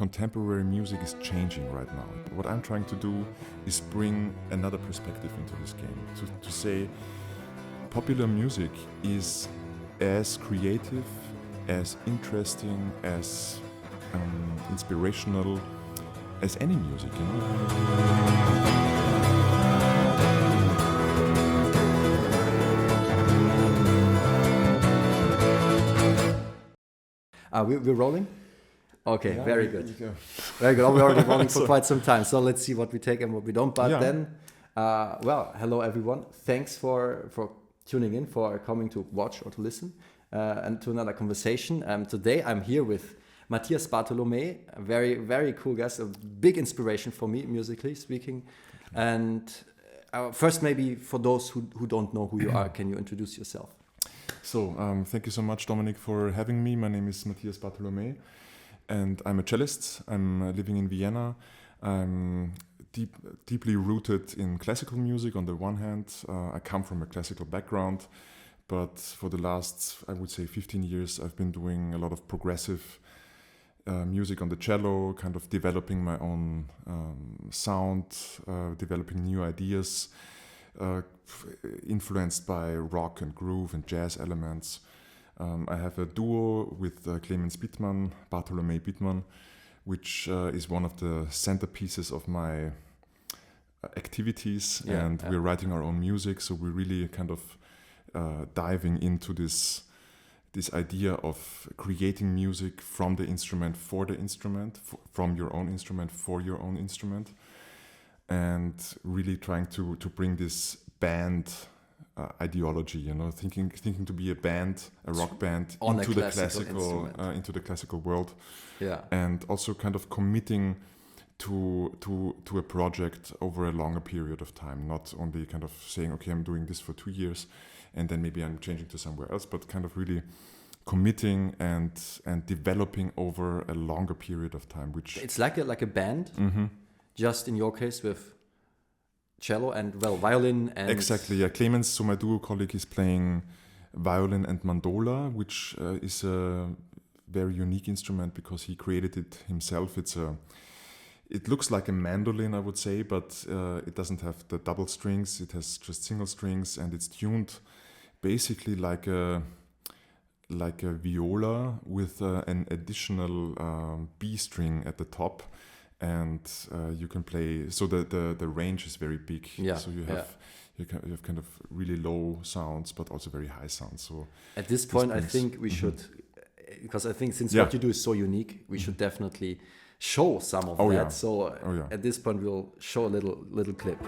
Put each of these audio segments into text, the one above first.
contemporary music is changing right now. What I'm trying to do is bring another perspective into this game, to say popular music is as creative, as interesting, as inspirational as any music, you know. We're rolling? Okay, Yeah, very good. Very good. We're already rolling for quite some time, so let's see what we take and what we don't. But then, hello everyone. Thanks for tuning in, for coming to watch or to listen, and to another conversation. Today I'm here with Matthias Bartolomey, a very, very cool guest, a big inspiration for me, musically speaking. And first, maybe for those who don't know who you are, can you introduce yourself? So, thank you so much, Dominik, for having me. My name is Matthias Bartolomey, and I'm a cellist. I'm living in Vienna. I'm deeply rooted in classical music on the one hand. I come from a classical background, but for the last, I would say, 15 years, I've been doing a lot of progressive music on the cello, kind of developing my own sound, developing new ideas, influenced by rock and groove and jazz elements. I have a duo with Clemens Bittmann, Bartolomey Bittmann, which is one of the centerpieces of my activities, and we're writing our own music, so we're really kind of diving into this idea of creating music from the instrument for the instrument, from your own instrument for your own instrument, and really trying to bring this band ideology, you know, thinking to be a band, a rock band, into the classical world, and also kind of committing to a project over a longer period of time, not only kind of saying, okay, I'm doing this for 2 years and then maybe I'm changing to somewhere else, but kind of really committing and developing over a longer period of time. Which it's like a band, just in your case with cello and violin and exactly. Yeah, Clemens, so my duo colleague, is playing violin and mandola, which is a very unique instrument because he created it himself. It looks like a mandolin, I would say, but it doesn't have the double strings. It has just single strings, and it's tuned basically like a viola with an additional B string at the top, and you can play. So the range is very big. Yeah. So you have kind of really low sounds, but also very high sounds. So at this point, I think we should, because I think since what you do is so unique, we should definitely show some of that. Yeah. So at this point, we'll show a little clip.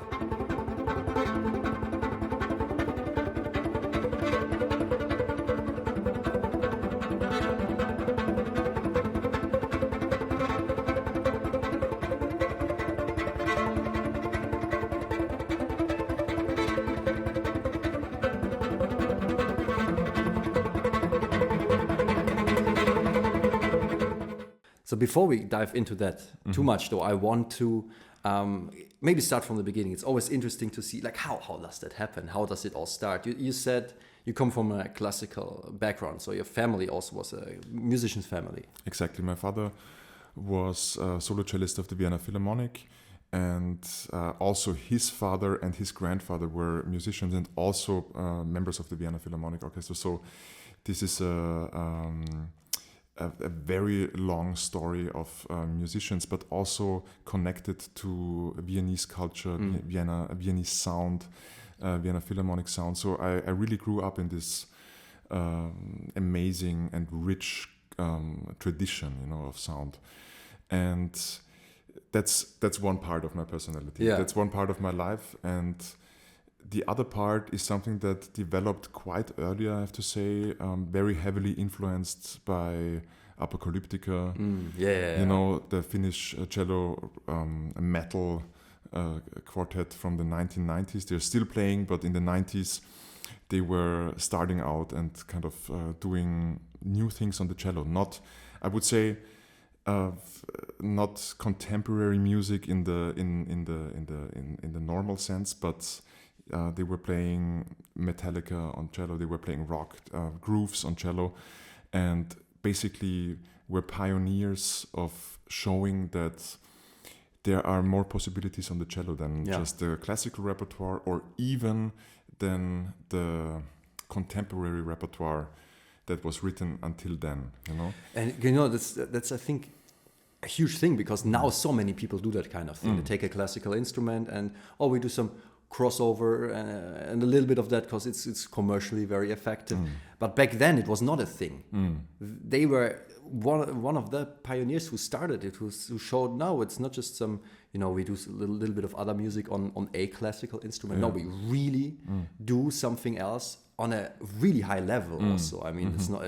So before we dive into that too much, though, I want to maybe start from the beginning. It's always interesting to see, like, how does that happen? How does it all start? You said you come from a classical background, so your family also was a musician's family. Exactly. My father was a solo cellist of the Vienna Philharmonic, and also his father and his grandfather were musicians and also members of the Vienna Philharmonic Orchestra. So this is a very long story of musicians, but also connected to Viennese culture, Viennese sound, Vienna Philharmonic sound. So I really grew up in this amazing and rich tradition, you know, of sound, and that's one part of my personality. Yeah. That's one part of my life, and the other part is something that developed quite early, I have to say, very heavily influenced by Apocalyptica. You know, the Finnish cello metal quartet from the 1990s. They're still playing, but in the 90s they were starting out and kind of doing new things on the cello. Not, I would say, not contemporary music in the normal sense, but they were playing Metallica on cello. They were playing rock grooves on cello, and basically were pioneers of showing that there are more possibilities on the cello than just the classical repertoire, or even than the contemporary repertoire that was written until then, you know. And that's I think a huge thing, because now so many people do that kind of thing. They take a classical instrument and we do some crossover and a little bit of that because it's commercially very effective. But back then it was not a thing. They were one of the pioneers who started it, who showed, no, it's not just some, we do a little bit of other music on a classical instrument. No, we really do something else on a really high level also. I mean, it's not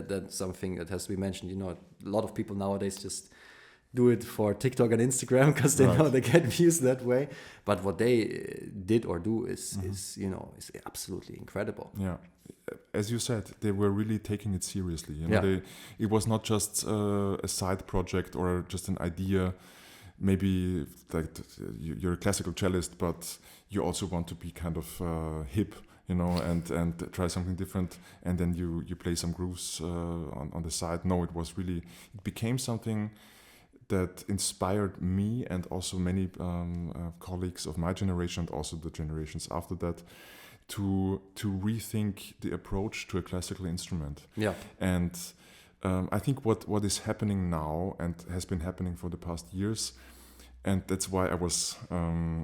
that's something that has to be mentioned. A lot of people nowadays just do it for TikTok and Instagram because they know they get views that way. But what they did or do is absolutely incredible. Yeah, as you said, they were really taking it seriously. It was not just a side project or just an idea. Maybe like you're a classical cellist, but you also want to be kind of hip, and try something different, and then you play some grooves on the side. No, it became something that inspired me and also many colleagues of my generation and also the generations after that to rethink the approach to a classical instrument. Yeah. And I think what is happening now and has been happening for the past years, and that's why I was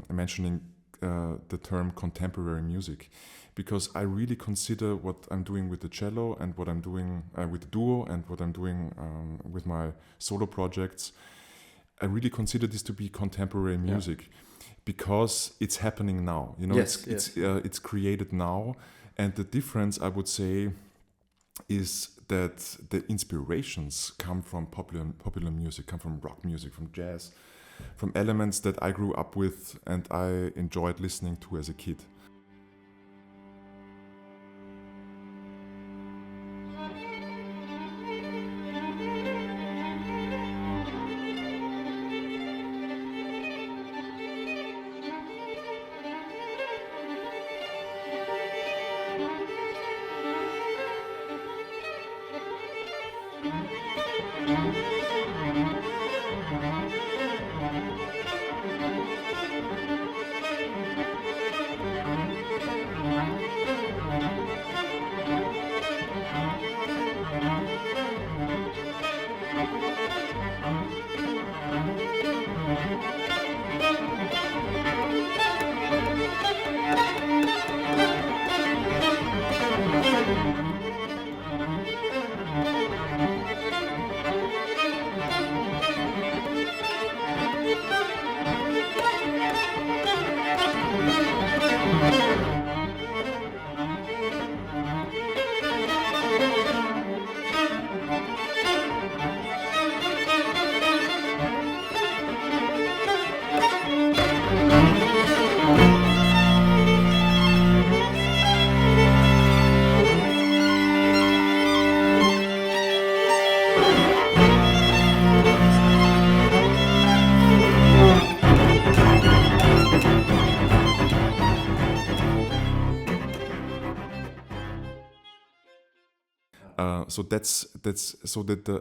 mentioning the term contemporary music, because I really consider what I'm doing with the cello and what I'm doing with the duo and what I'm doing with my solo projects. I really consider this to be contemporary music because it's happening now. It's created now, and the difference, I would say, is that the inspirations come from popular music, come from rock music, from jazz, from elements that I grew up with and I enjoyed listening to as a kid.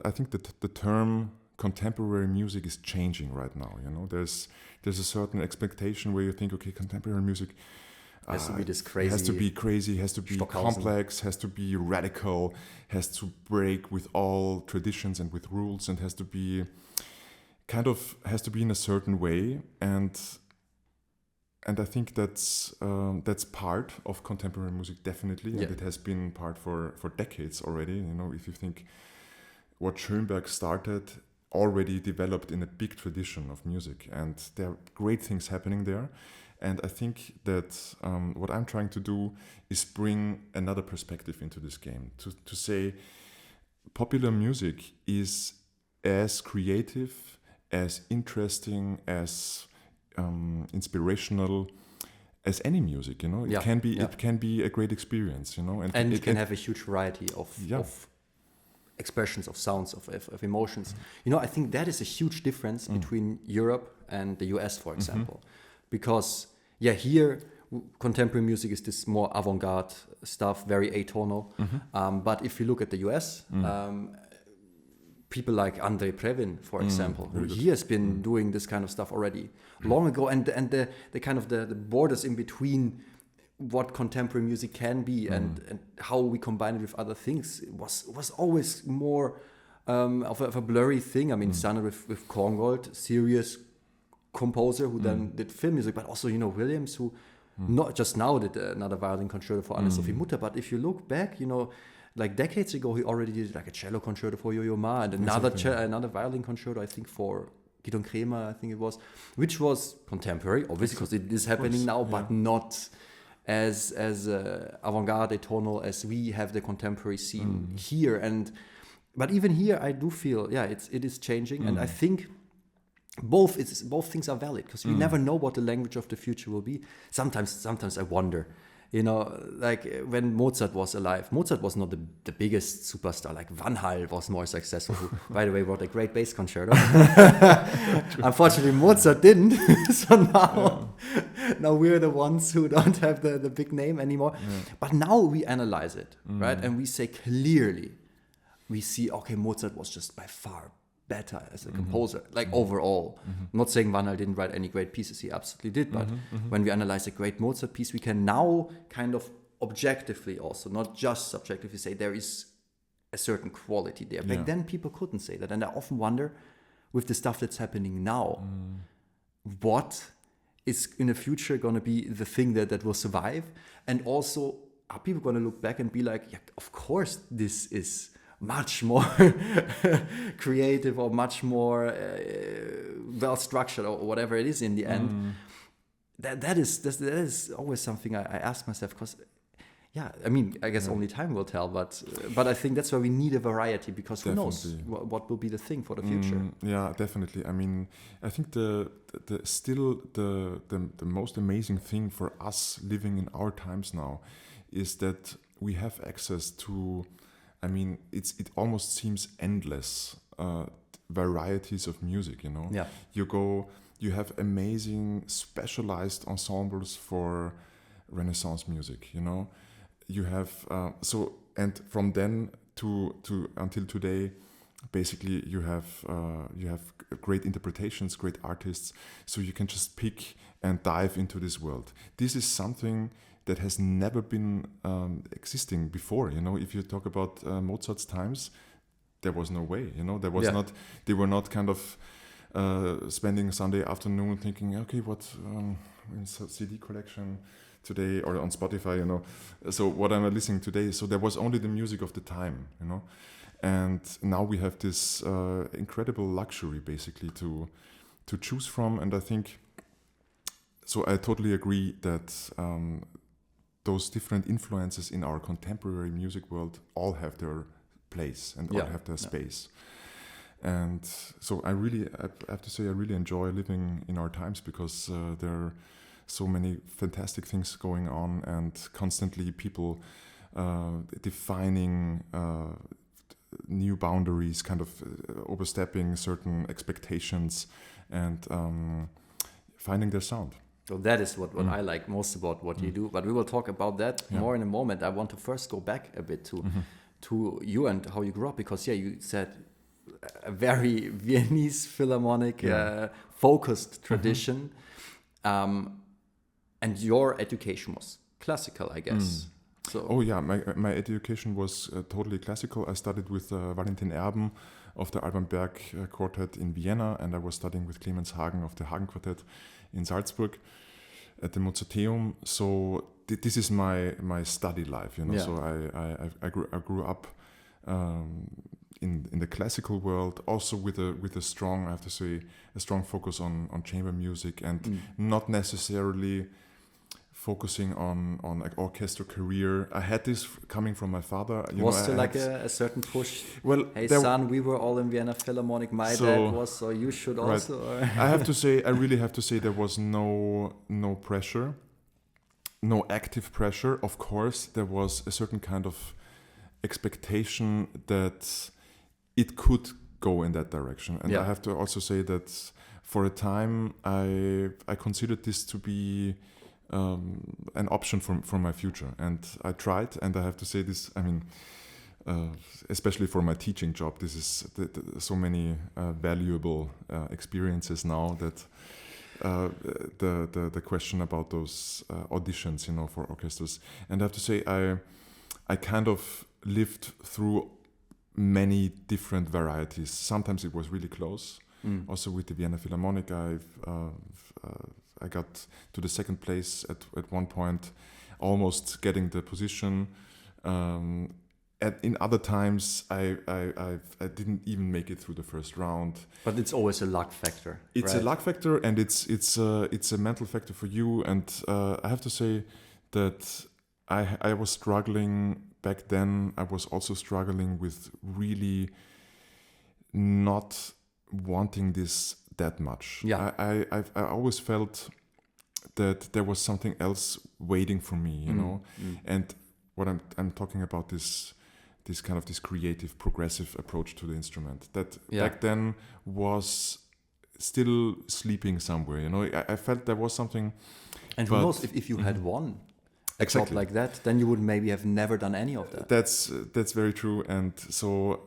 I think that the term contemporary music is changing right now. There's a certain expectation where you think, okay, contemporary music has to be this crazy, has to be crazy, has to be complex, has to be radical, has to break with all traditions and with rules, and has to be in a certain way. And I think that's part of contemporary music, definitely, and it has been part for decades already. If you think what Schoenberg started, already developed in a big tradition of music, and there are great things happening there. And I think that what I'm trying to do is bring another perspective into this game, to say popular music is as creative, as interesting, as inspirational as any music. It can be a great experience, and it can have a huge variety of expressions, of sounds, of emotions. I think that is a huge difference between Europe and the US, for example, because here contemporary music is this more avant-garde stuff, very atonal. But if you look at the US, people like Andrei Previn, for example, who he has been doing this kind of stuff already long ago, and the kind of the borders in between what contemporary music can be and how we combine it with other things was always more of a blurry thing. I mean, started with Korngold, serious composer who then did film music, but also, Williams, who not just now did another violin concerto for Anne-Sophie Mutter, but if you look back, like decades ago, he already did like a cello concerto for Yo-Yo Ma and another violin concerto, I think, for Gidon Kremer, I think it was, which was contemporary, obviously, because it is happening now, but not as avant-garde atonal as we have the contemporary scene here. But even here, I do feel, it is changing, and I think both things are valid, because we never know what the language of the future will be. Sometimes I wonder, like when Mozart was alive, Mozart was not the biggest superstar. Like Van Hal was more successful, who, by the way, wrote a great bass concerto. Unfortunately, Mozart didn't. So now we're the ones who don't have the big name anymore. But now we analyze it, right? And we say clearly, we see, okay, Mozart was just by far better as a composer, like overall. I'm not saying Van Hal didn't write any great pieces, he absolutely did, but when we analyze a great Mozart piece, we can now kind of objectively also, not just subjectively, say there is a certain quality there. Back then, people couldn't say that, and I often wonder, with the stuff that's happening now, what is in the future going to be the thing that will survive? And also, are people going to look back and be like, yeah, of course, this is much more creative or much more well structured or whatever it is in the end. That is always something I ask myself, because I mean, I guess only time will tell, but I think that's why we need a variety, because who knows what will be the thing for the future. Yeah, definitely. I mean, I think the most amazing thing for us living in our times now is that we have access to, I mean, it almost seems endless varieties of music, Yeah. You have amazing specialized ensembles for Renaissance music, You have and from then to until today, basically you have great interpretations, great artists, so you can just pick and dive into this world. This is something that has never been existing before. If you talk about Mozart's times, there was no way. There was not. They were not kind of spending Sunday afternoon thinking, okay, what in CD collection today or on Spotify, So what am I listening today? So there was only the music of the time, And now we have this incredible luxury, basically, to choose from. And I think, so I totally agree that those different influences in our contemporary music world all have their place and all have their space. And so I have to say, I really enjoy living in our times, because there are so many fantastic things going on, and constantly people defining new boundaries, kind of overstepping certain expectations, and finding their sound. So that is what I like most about what you do. But we will talk about that more in a moment. I want to first go back a bit to you and how you grew up, because you said a very Viennese Philharmonic focused tradition, and your education was classical, I guess. So my education was totally classical. I studied with Valentin Erben of the Alban Berg Quartet in Vienna, and I was studying with Clemens Hagen of the Hagen Quartet in Salzburg at the Mozarteum. So this is my study life, So I grew up in the classical world, also with a strong, I have to say, a strong focus on chamber music, and not necessarily focusing on like orchestra career. I had this coming from my father. Was there like a certain push? Well, hey son, we were all in Vienna Philharmonic. My dad was, so you should also. Right. I really have to say, there was no pressure, no active pressure. Of course, there was a certain kind of expectation that it could go in that direction, and I have to also say that for a time I considered this to be an option for my future, and I tried, and I have to say this, I mean, especially for my teaching job, this is so many valuable experiences now that the question about those auditions, for orchestras. And I have to say, I kind of lived through many different varieties. Sometimes it was really close. Also with the Vienna Philharmonic, I got to the second place at one point, almost getting the position. In other times, I didn't even make it through the first round. But it's always a luck factor. It's right? a luck factor, and it's a mental factor for you. And I have to say that I was struggling back then. I was also struggling with really not wanting this that much. Yeah. I always felt that there was something else waiting for me, And what I'm talking about this kind of this creative, progressive approach to the instrument that back then was still sleeping somewhere. I felt there was something. And who knows, if you had won a job like that, then you would maybe have never done any of that. That's very true. And so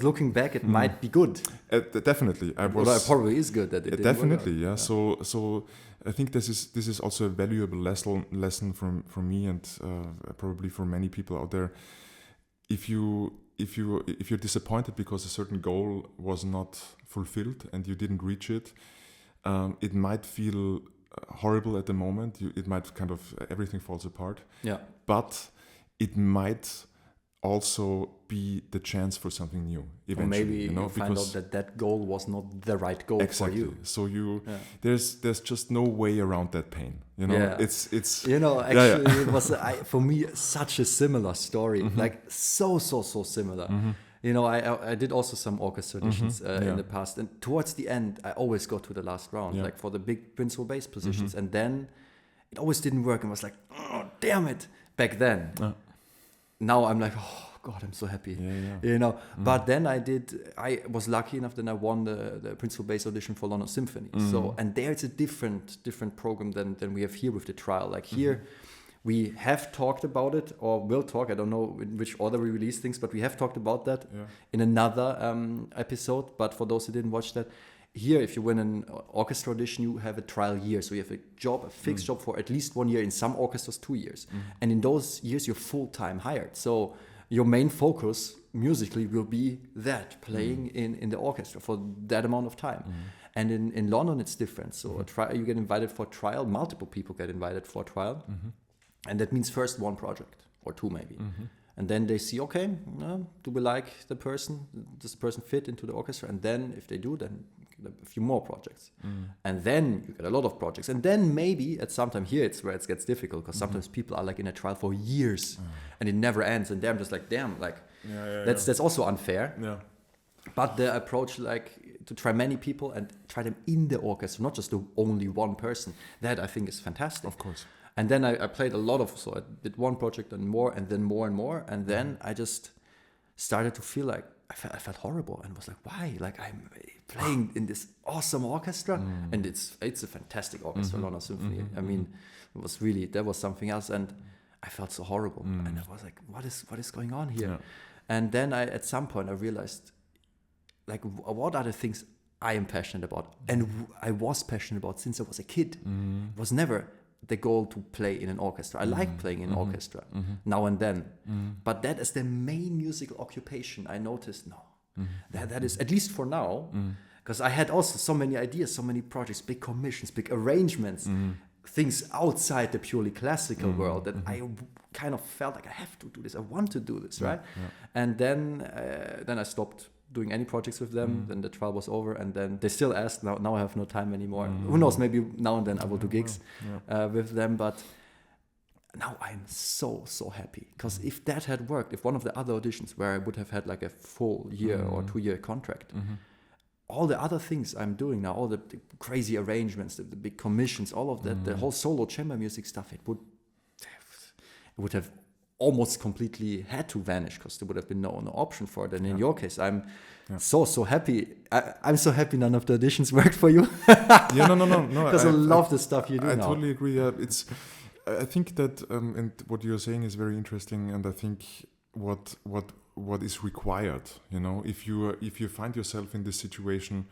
looking back, it might be good. Definitely, it probably is good that it didn't definitely, work out. So I think this is also a valuable lesson for me and probably for many people out there. If you're disappointed because a certain goal was not fulfilled and you didn't reach it, it might feel horrible at the moment. It might kind of everything falls apart. Yeah. But it might also be the chance for something new eventually. Or maybe you find out that goal was not the right goal for you. So there's just no way around that pain. It's actually it was for me such a similar story. Like so similar. I did also some orchestra auditions in the past, and towards the end I always go to the last round, like for the big principal bass positions, and then it always didn't work, and was like, oh damn it, back then. Now I'm like, oh God, I'm so happy, But then I was lucky enough that I won the principal bass audition for London Symphony. So, and there it's a different program than we have here with the trial. Like here, we have talked about it, or will talk. I don't know in which order we release things, but we have talked about that in another episode. But for those who didn't watch that, here, if you win an orchestra audition, you have a trial year. So you have a fixed job for at least 1 year, in some orchestras 2 years. And in those years, you're full-time hired. So your main focus musically will be that, playing in the orchestra for that amount of time. And in London, it's different. So you get invited for a trial. Multiple people get invited for a trial. And that means first one project, or two maybe. And then they see, okay, do we like the person? Does the person fit into the orchestra? And then if they do, then a few more projects. And then you get a lot of projects. And then maybe at some time, here it's where it gets difficult, because sometimes people are like in a trial for years and it never ends. And I'm just like, damn, like that's also unfair. Yeah. But the approach, like to try many people and try them in the orchestra, not just the only one person, that I think is fantastic. Of course. And then I played a lot so I did one project and more, and then more and more. And then I just started to feel like I felt horrible, and was like, why? Like, I'm playing in this awesome orchestra, and it's a fantastic orchestra, London Symphony. I mean, there was something else, and I felt so horrible. And I was like, what is going on here? Yeah. And then at some point I realized, like, what are the things I am passionate about? And I was passionate about since I was a kid. It was never the goal to play in an orchestra. I like playing in an orchestra now and then, but that is the main musical occupation. I noticed that is, at least for now, because I had also so many ideas, so many projects, big commissions, big arrangements, things outside the purely classical world that I kind of felt like I have to do this, I want to do this, right? And then I stopped doing any projects with them. Then the trial was over, and then they still asked. Now I have no time anymore. Who knows? Maybe now and then I will do gigs with them. But now I'm so happy, because if that had worked, if one of the other auditions where I would have had like a full year or 2 year contract, all the other things I'm doing now, all the crazy arrangements, the big commissions, all of that, the whole solo chamber music stuff, it would have almost completely had to vanish, because there would have been no option for it. And in your case, I'm so happy. I'm so happy none of the auditions worked for you. No. Because I love the stuff you do now. I totally agree. I think that and what you're saying is very interesting, and I think what what is required. You know, if you find yourself in this situation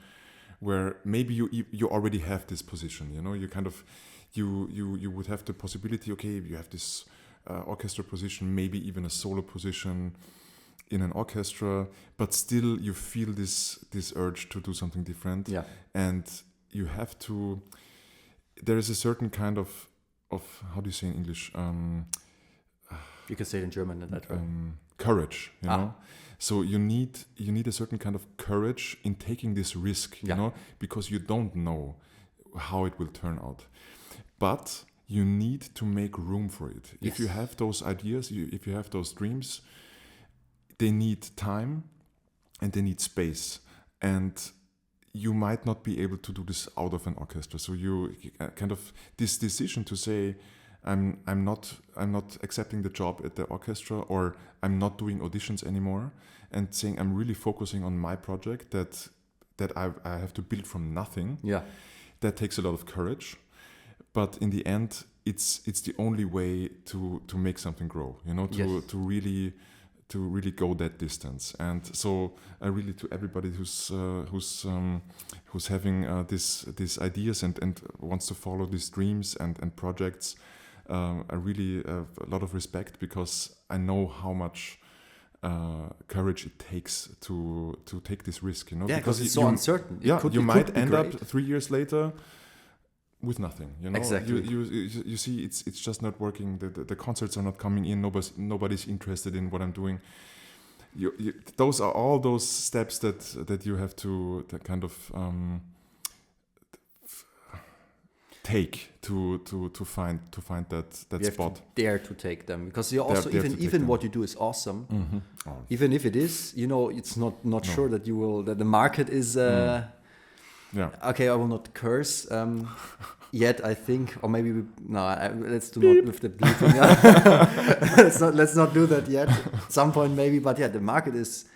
where maybe you already have this position, you know, you kind of you would have the possibility. Okay, you have this orchestra position, maybe even a solo position in an orchestra, but still you feel this urge to do something different. Yeah. And you have to. There is a certain kind of how do you say in English? You can say it in German in that way. Courage, you know. So you need a certain kind of courage in taking this risk, you know, because you don't know how it will turn out. But you need to make room for it. If you have those ideas, if you have those dreams, they need time and they need space. And you might not be able to do this out of an orchestra. So you kind of this decision to say, I'm not accepting the job at the orchestra, or I'm not doing auditions anymore, and saying I'm really focusing on my project that I have to build from nothing. Yeah, that takes a lot of courage, but in the end, it's the only way to make something grow. You know, to really go that distance. And so I really, to everybody who's having these ideas and wants to follow these dreams and projects, I really have a lot of respect, because I know how much courage it takes to take this risk. You know, because it's so uncertain. You might end up 3 years later with nothing, you know. Exactly. You see, it's just not working. The concerts are not coming in. Nobody's interested in what I'm doing. Those are all those steps that you have to kind of take to find that you spot. have to dare to take them, because you also even what you do is awesome. Mm-hmm. Oh. Even if it is, you know, it's not sure that you will, that the market is. Yeah. Okay, I will not curse yet. I think, or maybe let's do not lift the bleeping. let's not do that yet. At some point, maybe. But yeah, the market is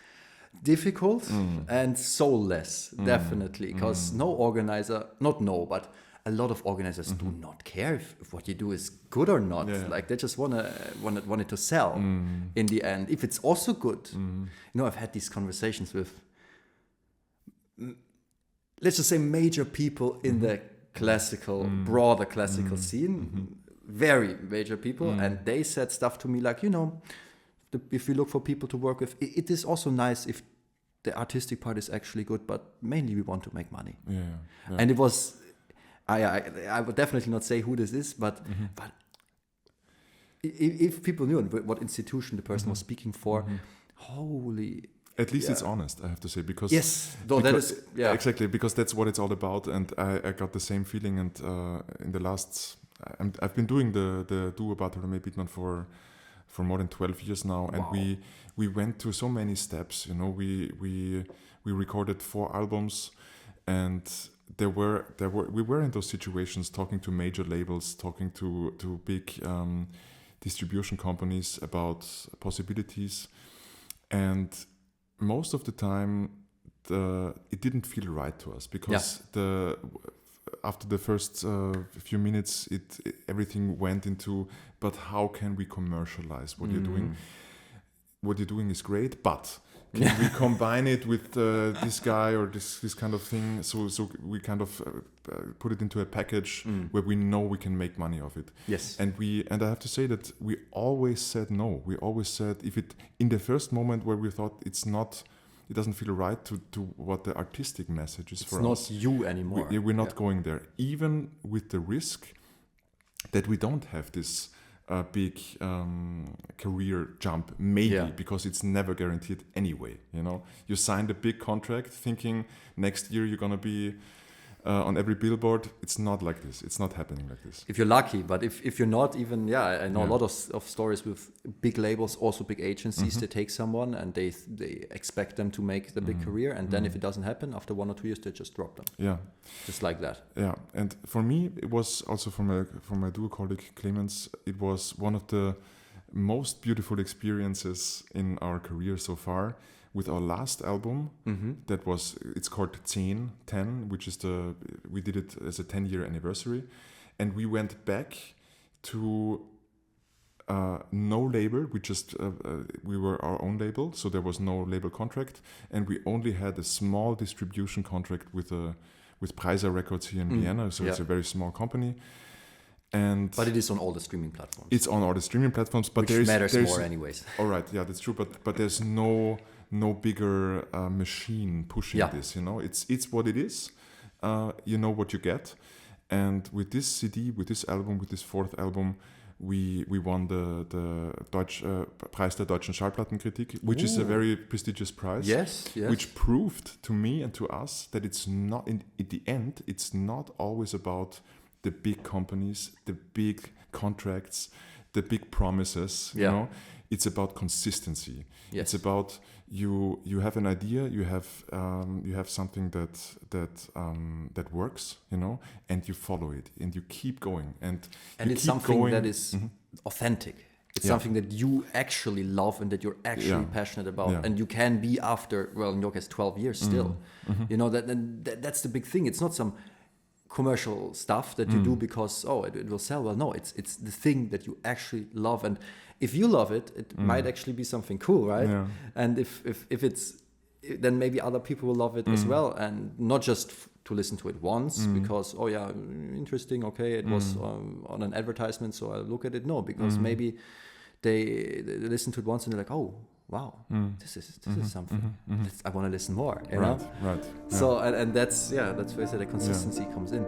difficult and soulless, definitely, because but a lot of organizers do not care if what you do is good or not. Yeah. Like, they just want it to sell in the end. If it's also good, you know, I've had these conversations with, let's just say, major people in the broader classical scene, very major people, and they said stuff to me like, you know, if we look for people to work with, it is also nice if the artistic part is actually good, but mainly we want to make money. Yeah. And it was, I would definitely not say who this is, but if people knew what institution the person was speaking for, holy. At least it's honest, I have to say, because that is exactly, because that's what it's all about. And I got the same feeling. And in the last, I've been doing the Duo Bartolomey Biennale for more than 12 years now, and we went through so many steps. You know, we recorded 4 albums, and we were in those situations, talking to major labels, talking to big distribution companies about possibilities, and most of the time, it didn't feel right to us, because after the first few minutes, everything went into, but how can we commercialize what you're doing? What you're doing is great, but can we combine it with this guy or this kind of thing? So we kind of put it into a package where we know we can make money of it. Yes. And I have to say that we always said no. We always said, in the first moment where we thought it doesn't feel right to what the artistic message is for us. It's not you anymore. We're not going there, even with the risk that we don't have this big career jump, maybe, because it's never guaranteed anyway. You know, you signed a big contract thinking next year you're gonna be on every billboard. It's not like this. It's not happening like this. If you're lucky, but if you're not, even I know a lot of stories with big labels, also big agencies. They take someone and they expect them to make the big career, and then if it doesn't happen after 1 or 2 years, they just drop them. Yeah, just like that. Yeah, and for me, it was also from my duo colleague Clemens. It was one of the most beautiful experiences in our career so far. With our last album, it's called 10, which is we did it as a 10-year anniversary, and we went back to no label. We were our own label, so there was no label contract, and we only had a small distribution contract with Preiser Records here in Vienna. So it's a very small company. But it is on all the streaming platforms. It's on all the streaming platforms, but which matters more anyways. All right, yeah, that's true. But there's no bigger machine pushing this. It's what it is. You know what you get. And with this CD, with this album, with this fourth album, we won the Preis der deutschen Schallplattenkritik, which is a very prestigious prize. Yes. Which proved to me and to us that it's not in the end. It's not always about the big companies, the big contracts, the big promises. You know, it's about consistency. Yes. It's about you have an idea, you have something that works, and you follow it and you keep going and it's something that is authentic. It's something that you actually love and that you're actually passionate about, and you can be after, well, in your case, 12 years still. That's the big thing. It's not some commercial stuff that you do because it will sell well. No, it's the thing that you actually love, and if you love it, it might actually be something cool, right? Yeah. And if it's, then maybe other people will love it as well, and not just to listen to it once because interesting, okay, it was on an advertisement, so I look at it. No, because maybe they listen to it once and they're like, oh wow, this is something. I want to listen more. You know? Right. So and that's where I say the consistency comes in.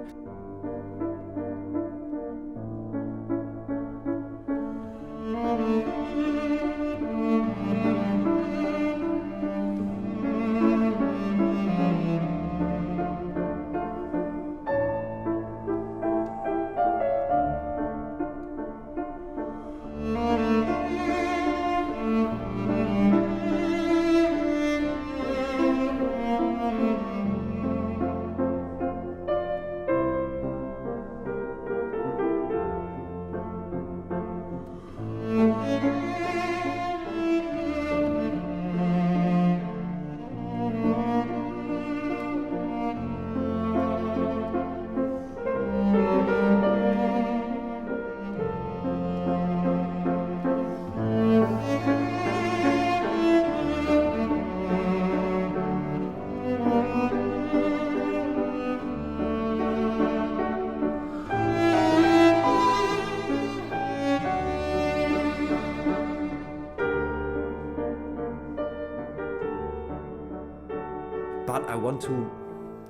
But I want to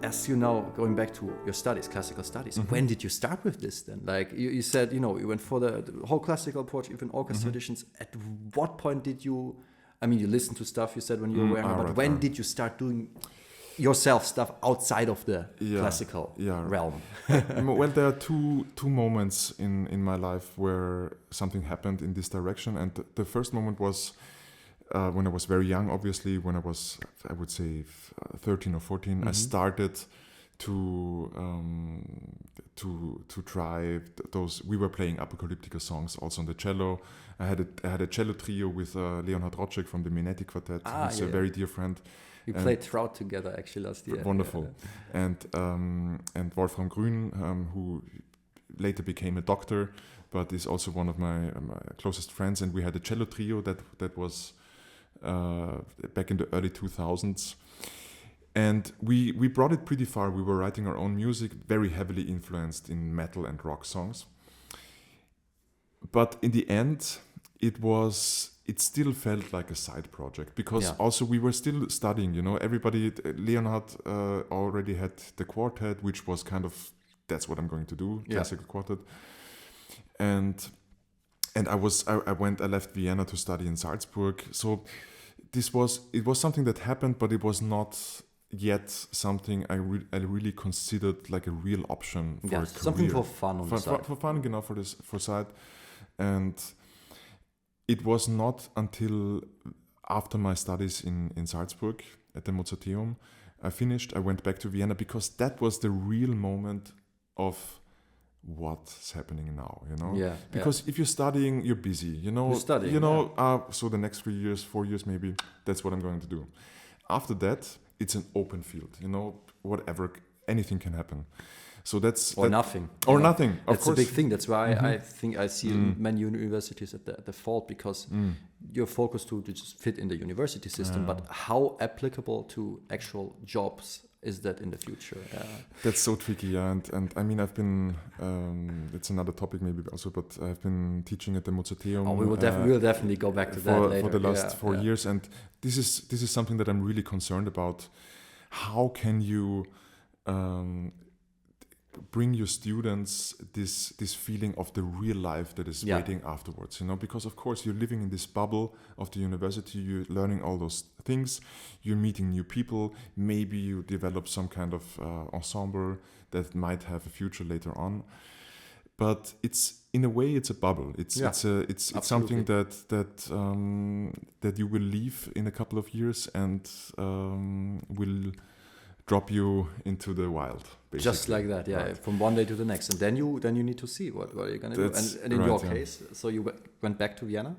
ask you now, going back to your studies, classical studies, when did you start with this then? Like you said, you went for the whole classical approach, even orchestra editions. At what point did you, you listened to stuff you said when you were younger, but when did you start doing yourself stuff outside of the classical realm? Well, there are two moments in my life where something happened in this direction. And the first moment was when I was very young, obviously, when I was, I would say, 13 or 14, I started to try those. We were playing apocalyptica songs also on the cello. I had a cello trio with Leonhard Rotschek from the Minetti Quartet. He's a very dear friend. We played Trout together actually last year. Wonderful. And Wolfram Grün, who later became a doctor, but is also one of my closest friends. And we had a cello trio that was back in the early 2000s. And we brought it pretty far. We were writing our own music, very heavily influenced in metal and rock songs. But in the end, it still felt like a side project because also we were still studying, everybody, Leonhard already had the quartet, which was kind of, that's what I'm going to do, classical quartet. And I left Vienna to study in Salzburg. So it was something that happened, but it was not yet something I really considered like a real option for a career. Something for fun on the side. For fun, for side. And it was not until after my studies in Salzburg at the Mozarteum, I went back to Vienna because that was the real moment of what's happening now, Because if you're studying, you're busy, You're studying, so the next 3 years, 4 years maybe, that's what I'm going to do. After that, it's an open field, whatever, anything can happen. So that's nothing. Or nothing. Of That's course. a big thing. That's why I think I see many universities at the fault, because you're focused to just fit in the university system. But how applicable to actual jobs is that in the future? That's so tricky, yeah. And I mean, I've been, it's another topic maybe also, but I've been teaching at the Mozarteum. Oh, we'll definitely go back to that later. For the last 4 years. And this is something that I'm really concerned about. How can you bring your students this feeling of the real life that is waiting afterwards, because of course you're living in this bubble of the university, you're learning all those things, you're meeting new people, maybe you develop some kind of ensemble that might have a future later on, but it's in a way it's a bubble. It's something that you will leave in a couple of years and will drop you into the wild, basically. Just like that, from one day to the next, and then you need to see what are you going to do. And in your case, so you went back to Vienna.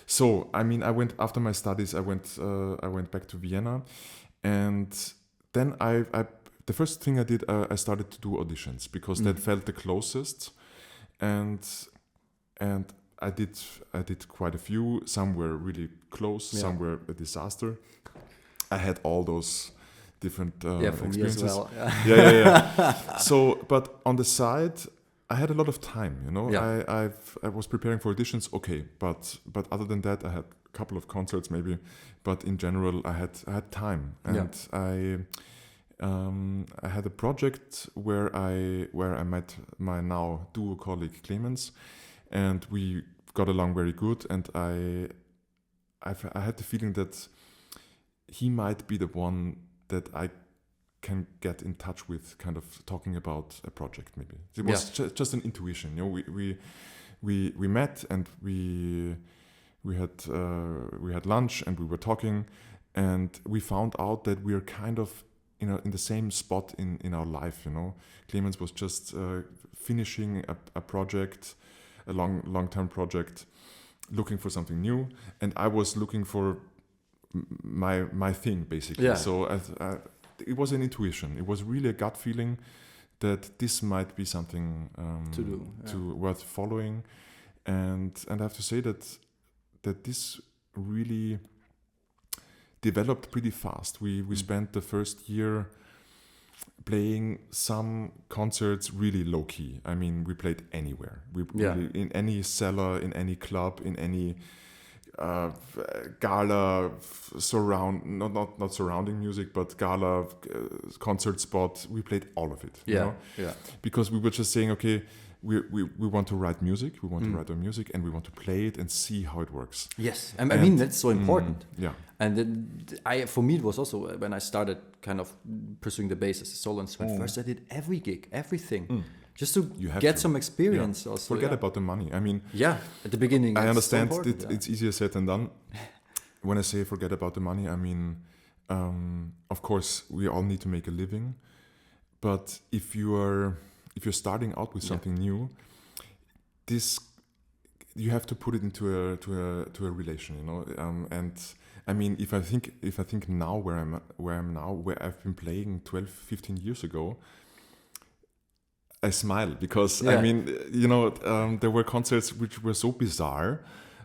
So I mean, I went after my studies. I went back to Vienna, and then I the first thing I did, I started to do auditions, because that felt the closest, and I did quite a few. Some were really close, some were a disaster. I had all those different experiences. Me as well. So, but on the side, I had a lot of time. I was preparing for auditions. Okay, but other than that, I had a couple of concerts maybe. But in general, I had time, and I had a project where I met my now duo colleague Clemens, and we got along very good. And I had the feeling that he might be the one that I can get in touch with, kind of talking about a project. Maybe it was just an intuition. We met, and we had lunch, and we were talking, and we found out that we are kind of in the same spot in our life. Clemens was just finishing a project, a long-term project, looking for something new, and I was looking for my thing, basically. So it was an intuition. It was really a gut feeling that this might be something to do, worth following, and I have to say that this really developed pretty fast. We spent the first year playing some concerts really low key. I mean, we played anywhere. We in any cellar, in any club, in any gala not surrounding music, but gala concert spot. We played all of it. Because we were just saying, okay, we want to write music, we want to write our music, and we want to play it and see how it works. Yes, I mean that's so important. And then for me it was also when I started kind of pursuing the bass as a solo instrument. First I did every gig, everything. Just to get some experience. Also, forget about the money. I mean, at the beginning. I understand it's easier said than done. When I say forget about the money, I mean, of course, we all need to make a living. But if you're starting out with something new, you have to put it into a relation, And I mean, if I think now where I'm now, where I've been playing 12, 15 years ago, I smile because I mean, there were concerts which were so bizarre,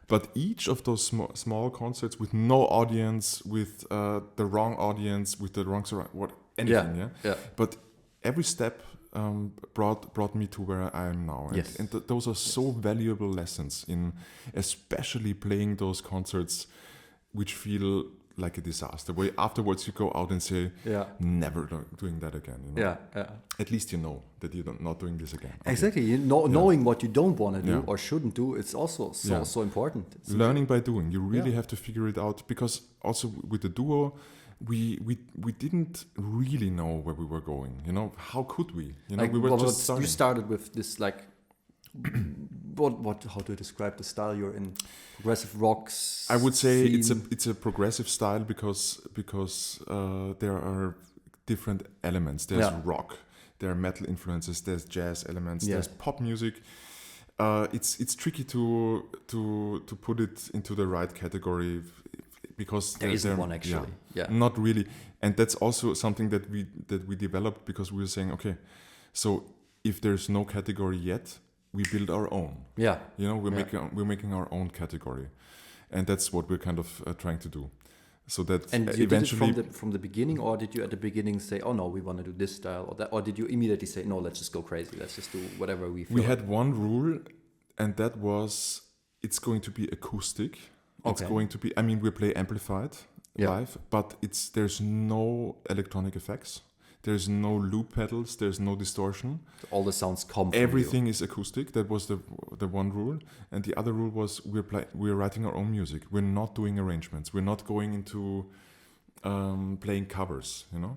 but each of those small concerts with no audience, with the wrong audience, with the wrong anything, But every step brought me to where I am now, and those are so valuable lessons in, especially playing those concerts which feel like a disaster, where afterwards you go out and say, never doing that again. At least you know that you're not doing this again. Exactly. Knowing what you don't want to do or shouldn't do, it's also so important. Learning by doing. You really have to figure it out, because also with the duo, we didn't really know where we were going. How could we? We were just starting. You started with this how to describe the style you're in? Progressive rocks. I would say it's a progressive style because there are different elements. There's rock, there are metal influences, there's jazz elements, there's pop music. It's tricky to put it into the right category, because there isn't one actually. Not really, and that's also something that we developed, because we were saying, okay, So if there's no category yet, we build our own. Yeah. You know, we're making our own category, and that's what we're kind of trying to do. So that and you eventually did it from the beginning, or did you at the beginning say, "Oh no, we want to do this style," or that, or did you immediately say, "No, let's just go crazy. Let's just do whatever we feel"? We had one rule, and that was it's going to be acoustic. It's going to be. I mean, we play amplified live, but there's no electronic effects. There's no loop pedals. There's no distortion. So all the sounds come. Everything is acoustic. That was the one rule, and the other rule was we're writing our own music. We're not doing arrangements. We're not going into playing covers. You know,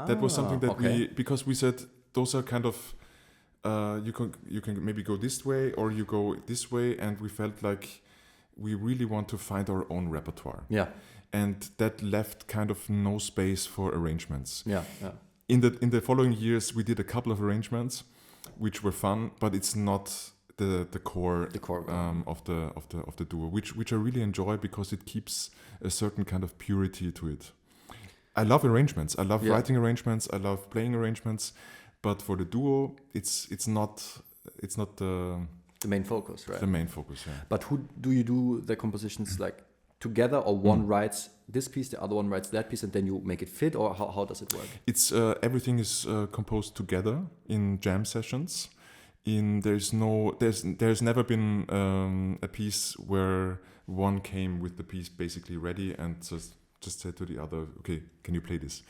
that was something that because we said those are kind of you can maybe go this way or you go this way, and we felt like we really want to find our own repertoire. Yeah, and that left kind of no space for arrangements. Yeah. In the following years, we did a couple of arrangements, which were fun, but it's not the core of the duo, which I really enjoy because it keeps a certain kind of purity to it. I love arrangements. I love writing arrangements. I love playing arrangements, but for the duo, it's not the main focus, right? The main focus, yeah. But who do you do the compositions like together, or one writes this piece, the other one writes that piece, and then you make it fit, or how does it work? It's everything is composed together in jam sessions. There's never been a piece where one came with the piece basically ready and just said to the other, okay, can you play this?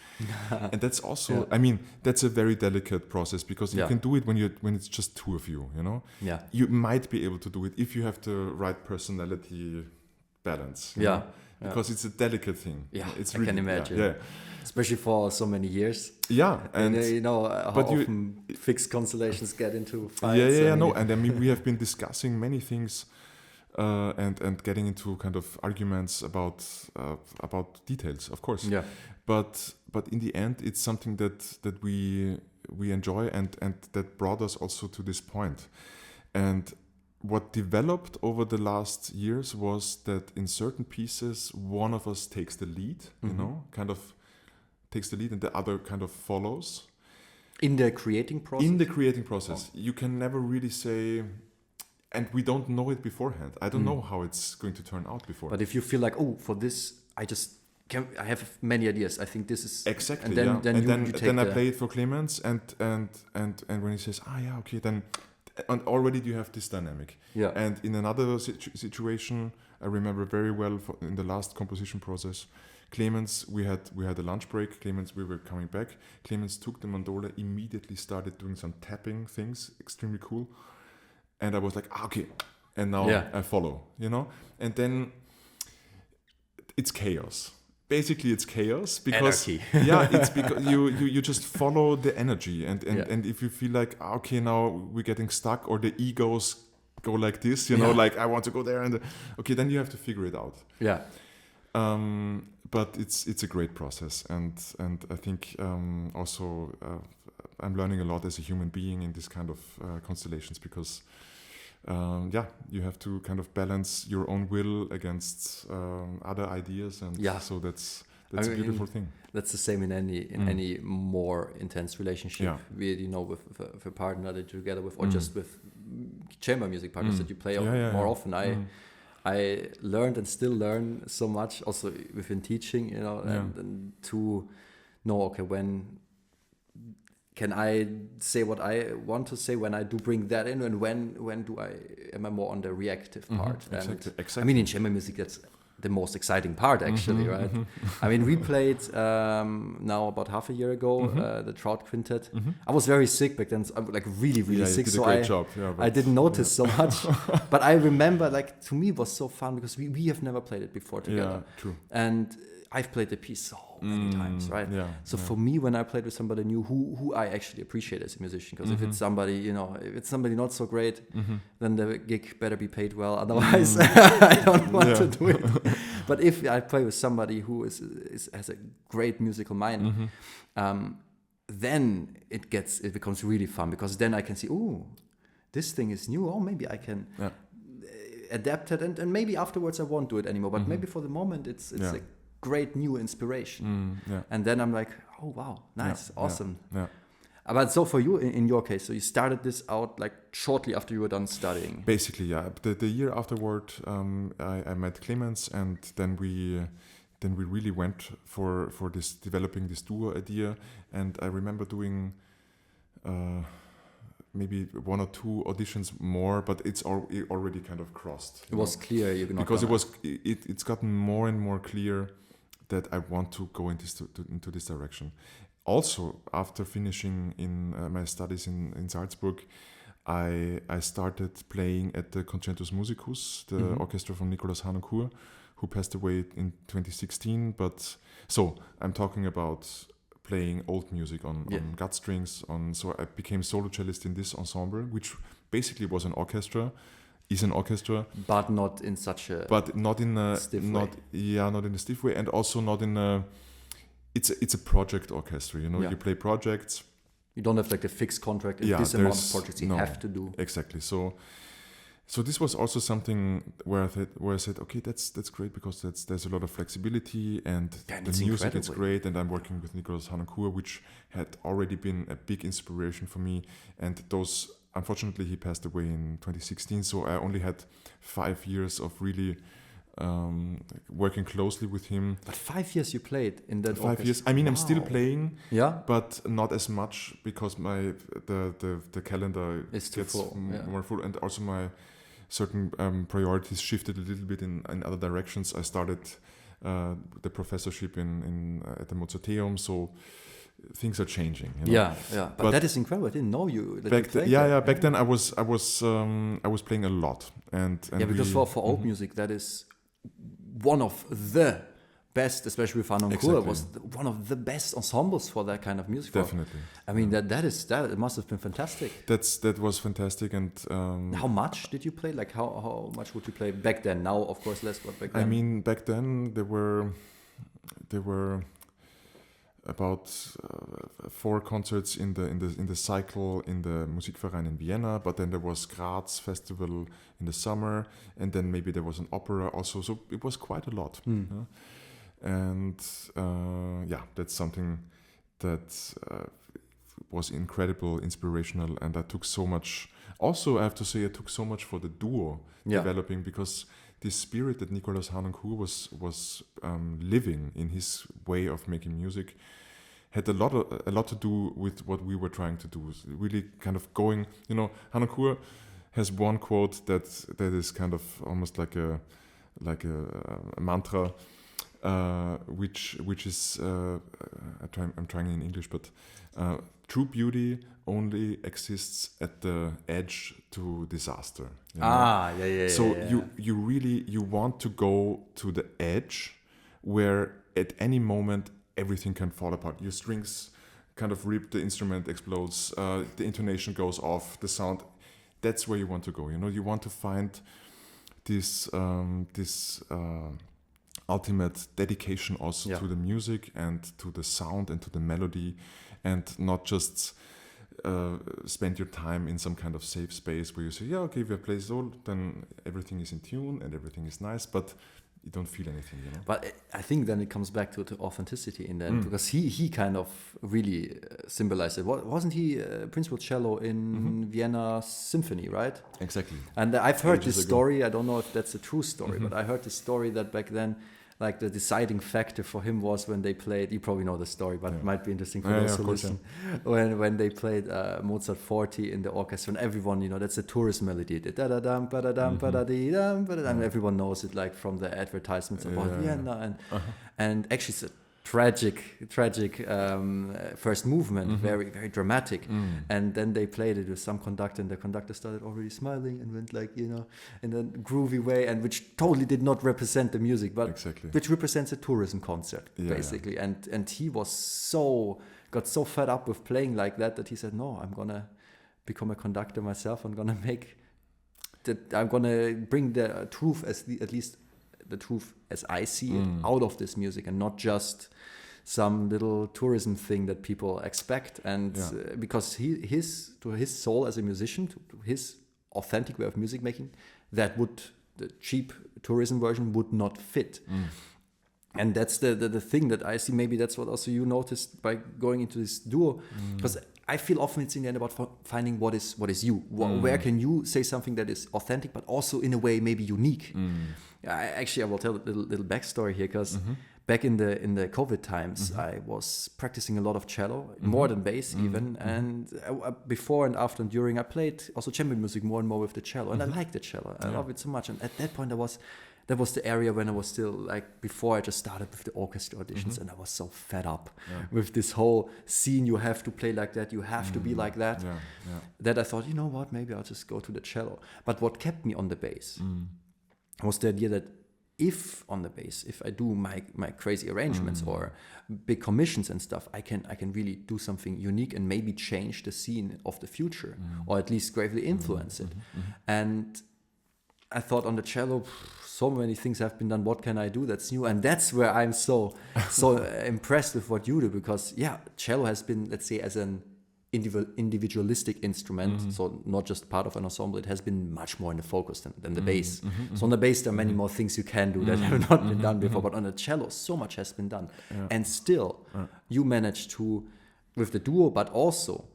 And that's also, I mean, that's a very delicate process because you can do it when it's just two of you, you know? Yeah. You might be able to do it if you have the right personality balance. You know? Because it's a delicate thing. Yeah, it's I can imagine. Yeah. Especially for so many years. Yeah, and you know how often fixed constellations get into fights. And I mean we have been discussing many things, and getting into kind of arguments about details, of course. Yeah. But in the end, it's something that we enjoy and that brought us also to this point. And what developed over the last years was that in certain pieces, one of us takes the lead, you know, kind of takes the lead, and the other kind of follows. In the creating process? In the creating process. You can never really say, and we don't know it beforehand. I don't know how it's going to turn out before. But if you feel like, oh, for this, I have many ideas. I think this is... Exactly, and then I play it for Clemens, and when he says, okay, then... And already you have this dynamic. Yeah. And in another situation, I remember very well in the last composition process, Clemens, we had a lunch break. Clemens, we were coming back. Clemens took the mandola, immediately started doing some tapping things, extremely cool. And I was like, okay. And now I follow, you know? And then it's chaos. Basically, it's chaos because it's because you just follow the energy and if you feel like okay, now we're getting stuck, or the egos go like this, you know, like I want to go there, and okay, then you have to figure it out. Yeah. But it's a great process, and I think also I'm learning a lot as a human being in this kind of constellations because. You have to kind of balance your own will against other ideas, and so that's a beautiful thing. That's the same in any more intense relationship, with with a partner that you're together with, or just with chamber music partners that you play more often. I learned and still learn so much, also within teaching, you know, and to know, okay, when can I say what I want to say when I do bring that in, and when am I more on the reactive part? Exactly. I mean, in chamber music, that's the most exciting part, actually, right? I mean, we played now about half a year ago the Trout Quintet. I was very sick back then, so I'm like really sick. You did a great job. I didn't notice so much, but I remember, like, to me it was so fun because we have never played it before together. Yeah, true. And I've played the piece so many times, right? So for me, when I played with somebody new, who I actually appreciate as a musician, because if it's somebody, you know, if it's somebody not so great, then the gig better be paid well. Otherwise, I don't want to do it. But if I play with somebody who has a great musical mind, then it becomes really fun, because then I can see, oh, this thing is new. Oh, maybe I can adapt it, and maybe afterwards I won't do it anymore. But maybe for the moment, it's like great new inspiration. And then I'm like, oh wow, nice, awesome. But so for you, in your case, so you started this out like shortly after you were done studying. Basically, yeah. The year afterward, I met Clemens, and then we really went for this, developing this duo idea. And I remember doing maybe one or two auditions more, but it already kind of crossed. It was clear because it's gotten more and more clear that I want to go into this direction. Also, after finishing in my studies in Salzburg, I started playing at the Concertus Musicus, the orchestra from Nikolaus Harnoncourt, who passed away in 2016. But so I'm talking about playing old music on gut strings. So I became solo cellist in this ensemble, which basically was an orchestra. Is an orchestra, but not in such a not in a stiff way, and also not in a. It's a project orchestra, You play projects. You don't have like a fixed contract. This amount of projects you have to do. Exactly. So this was also something where I said, okay, that's great, because there's a lot of flexibility, and the music is great, and I'm working with Nikolaus Harnoncourt, which had already been a big inspiration for me, and those. Unfortunately, he passed away in 2016, so I only had 5 years of really working closely with him. But 5 years you played in that 5 years. I mean, I'm still playing, yeah, but not as much, because the calendar gets full, more full, and also my certain priorities shifted a little bit in other directions. I started the professorship at the Mozarteum, so things are changing. Yeah. But that is incredible. I didn't know you. Back then I was playing a lot, and because for old music, that is one of the best, especially with Harnoncourt, was one of the best ensembles for that kind of music. Definitely. I mean, it must have been fantastic. That was fantastic. And how much did you play? Like how much would you play back then? Now, of course, less. But back then, I mean, back then there were about 4 concerts in the cycle in the Musikverein in Vienna, but then there was Graz Festival in the summer, and then maybe there was an opera also. So it was quite a lot. And that's something that was incredible, inspirational, and I took so much. Also, I have to say, I took so much for the duo developing, because this spirit that Nikolaus Harnoncourt was living in his way of making music had a lot to do with what we were trying to do. Really kind of going, Harnoncourt has one quote that is kind of almost like a mantra, which is I'm trying in English, but true beauty only exists at the edge to disaster. So you really want to go to the edge where at any moment everything can fall apart. Your strings kind of rip, the instrument explodes, the intonation goes off, the sound. That's where you want to go. You want to find this ultimate dedication also to the music and to the sound and to the melody, and not just spend your time in some kind of safe space where you say, if I play so, then everything is in tune and everything is nice, but you don't feel anything. But I think then it comes back to authenticity in that, because he kind of really symbolized it. Wasn't he principal cello in Vienna Symphony, right? Exactly. And I've heard this story. I don't know if that's a true story, but I heard this story that back then, like the deciding factor for him was when they played. You probably know the story, but it might be interesting for those who listen. When they played Mozart 40 in the orchestra, and everyone, that's a tourist melody. And everyone knows it, like from the advertisements about Vienna, and actually it's a tragic first movement, very, very dramatic. And then they played it with some conductor, and the conductor started already smiling and went like, in a groovy way, and which totally did not represent the music, but which represents a tourism concert, basically. And he was got so fed up with playing like that he said, no, I'm gonna become a conductor myself. I'm gonna bring the truth, at least the truth as I see it, out of this music, and not just some little tourism thing that people expect. And because his soul as a musician, to his authentic way of music making, the cheap tourism version would not fit. And that's the thing that I see. Maybe that's what also you noticed by going into this duo, because I feel often it's in the end about finding what is you. Where can you say something that is authentic, but also in a way maybe unique. I will tell a little backstory here, because back in the COVID times, I was practicing a lot of cello, more than bass even. And before and after and during, I played also chamber music more and more with the cello. And I like the cello. I love it so much. And at that point, that was the area when I was still like, before I just started with the orchestra auditions, and I was so fed up with this whole scene. You have to play like that, you have to be like that, that I thought, you know what, maybe I'll just go to the cello. But what kept me on the bass was the idea that if I do my crazy arrangements or big commissions and stuff, I can really do something unique and maybe change the scene of the future, or at least gravely influence it. And I thought, on the cello, so many things have been done. What can I do that's new? And that's where I'm so impressed with what you do, because cello has been, let's say, as an individualistic instrument, so not just part of an ensemble, it has been much more in the focus than the bass. So on the bass, there are many more things you can do that have not been done before, but on the cello, so much has been done. And still, you manage to, with the duo, but also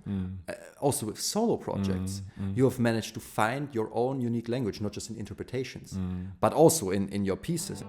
with solo projects, you have managed to find your own unique language, not just in interpretations, but also in your pieces.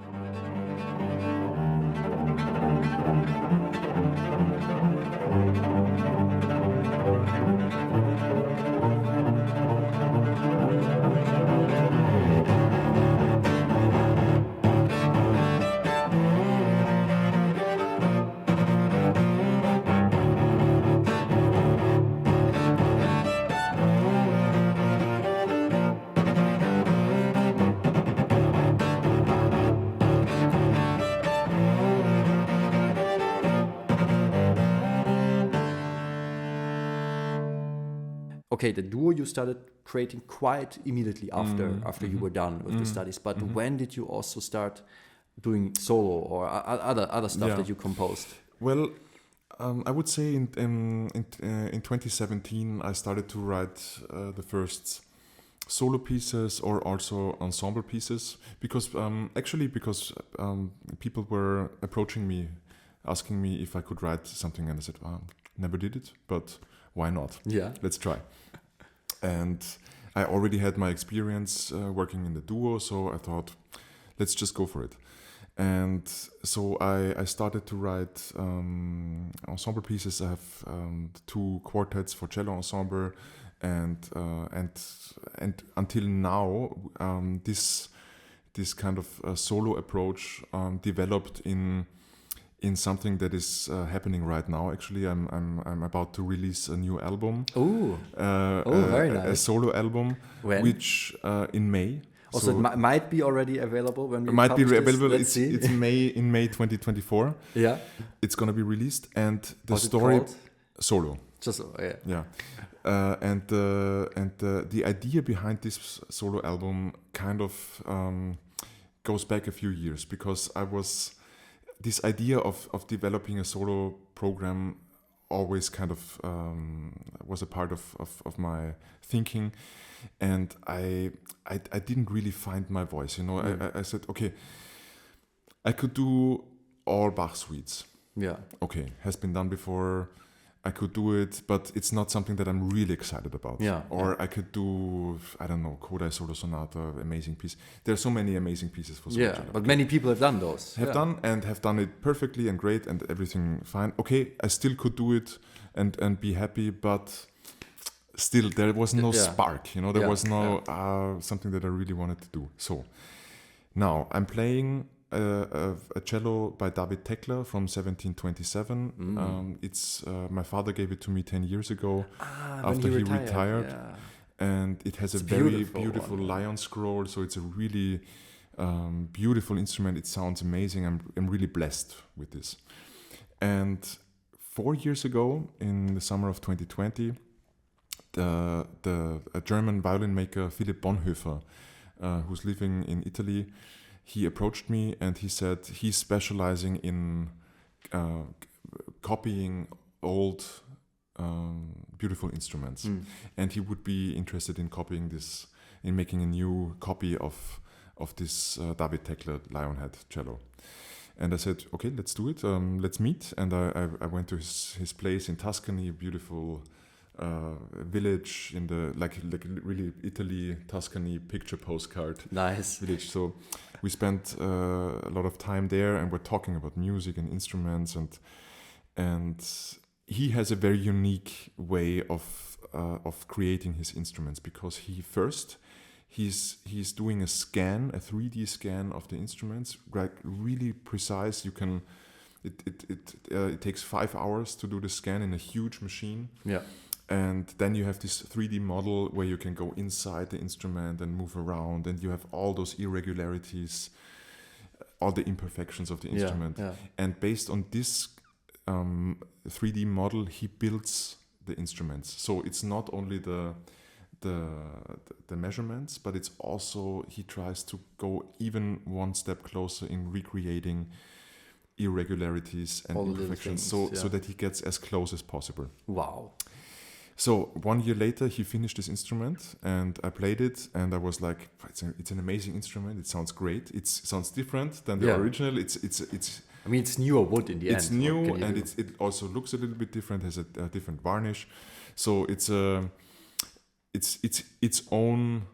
Okay, the duo you started creating quite immediately after you were done with the studies. But when did you also start doing solo or other stuff that you composed? Well, I would say in 2017 I started to write the first solo pieces or also ensemble pieces, because people were approaching me, asking me if I could write something, and I said, never did it, but why not? Yeah, let's try. And I already had my experience working in the duo, so I thought, let's just go for it. And so I started to write ensemble pieces. I have 2 quartets for cello ensemble, and until now, this kind of solo approach developed in something that is happening right now. Actually, I'm about to release a new album. Very nice. A solo album, when? Which in May. Also, it might be already available when we might be available. Let's see. It's in May 2024. Yeah, it's gonna be released, and the What's story it called? Solo. Just Yeah. And the idea behind this solo album kind of goes back a few years, because this idea of developing a solo program always kind of was a part of my thinking, and I didn't really find my voice. I said, okay, I could do all Bach suites. Yeah. Okay, has been done before. I could do it, but it's not something that I'm really excited about. Yeah. Or I could do, I don't know, Kodai Solo Sonata, amazing piece. There are so many amazing pieces for solo. Yeah, but many people have done those. Have done it perfectly and great and everything fine. Okay, I still could do it and be happy, but still there was no spark. There was no something that I really wanted to do. So now I'm playing a cello by David Tekla from 1727. It's my father gave it to me 10 years ago after he retired. Yeah. And it has a very beautiful lion scroll, so it's a really beautiful instrument. It sounds amazing. I'm really blessed with this. And 4 years ago, in the summer of 2020, a German violin maker, Philipp Bonhoeffer, who's living in Italy, he approached me and he said he's specializing in copying old beautiful instruments, and he would be interested in copying this, in making a new copy of this David Tekla Lionhead cello. And I said, okay, let's do it. Let's meet. And I went to his place in Tuscany, a beautiful village in the like really Italy, Tuscany picture postcard. Nice village. So we spent a lot of time there, and we're talking about music and instruments, and he has a very unique way of creating his instruments, because he's doing a 3D scan of the instruments, like really precise. You can it takes 5 hours to do the scan in a huge machine. Yeah. And then you have this 3D model where you can go inside the instrument and move around, and you have all those irregularities, all the imperfections of the instrument. Yeah. And based on this 3D model, he builds the instruments. So it's not only the measurements, but it's also he tries to go even one step closer in recreating irregularities and imperfections, so that he gets as close as possible. Wow. So 1 year later, he finished this instrument, and I played it, and I was like, it's an amazing instrument. It sounds great. It sounds different than the original. It's. I mean, it's newer wood in the end. It's new, and it also looks a little bit different. Has a different varnish, so it's its own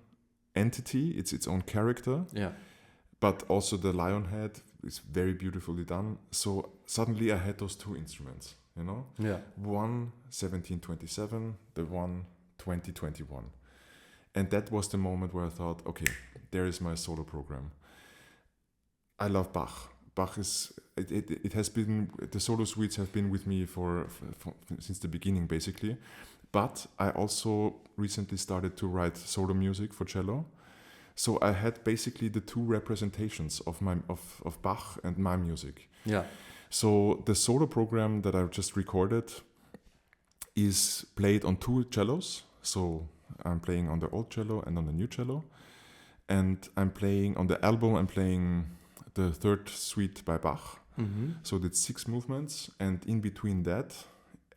entity. It's its own character. Yeah. But also the lion head is very beautifully done. So suddenly I had those two instruments. You know, one 1727, the one 2021, and that was the moment where I thought, okay, there is my solo program. I love Bach. Bach is it has been, the solo suites have been with me for since the beginning, basically. But I also recently started to write solo music for cello, so I had basically the two representations of Bach and my music. Yeah. So the solo program that I've just recorded is played on two cellos. So I'm playing on the old cello and on the new cello. And I'm playing on the album, I'm playing the third suite by Bach. Mm-hmm. So that's 6 movements. And in between that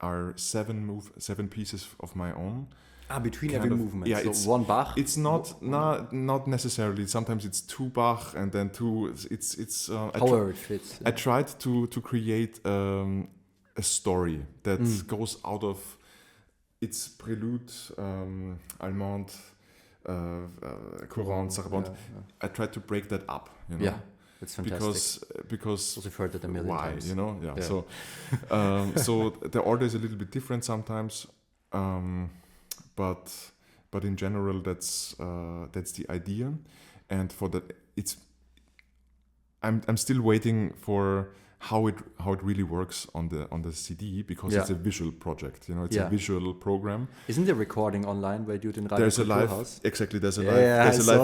are 7 pieces of my own. Between every movement. Yeah, so it's one Bach. It's not necessarily. Sometimes it's 2 Bach and then 2. It's however it fits. I tried to create a story that goes out of its prelude, Allemande, Courante, Sarabande. Yeah. I tried to break that up. You know? Yeah, it's fantastic. Because we've heard it a million times. You know? Yeah. So so the order is a little bit different sometimes. But in general, that's the idea, and for that, I'm still waiting for how it really works on the CD, because it's a visual project. You know, it's a visual program. Isn't there recording online where you do it in Radio There's a live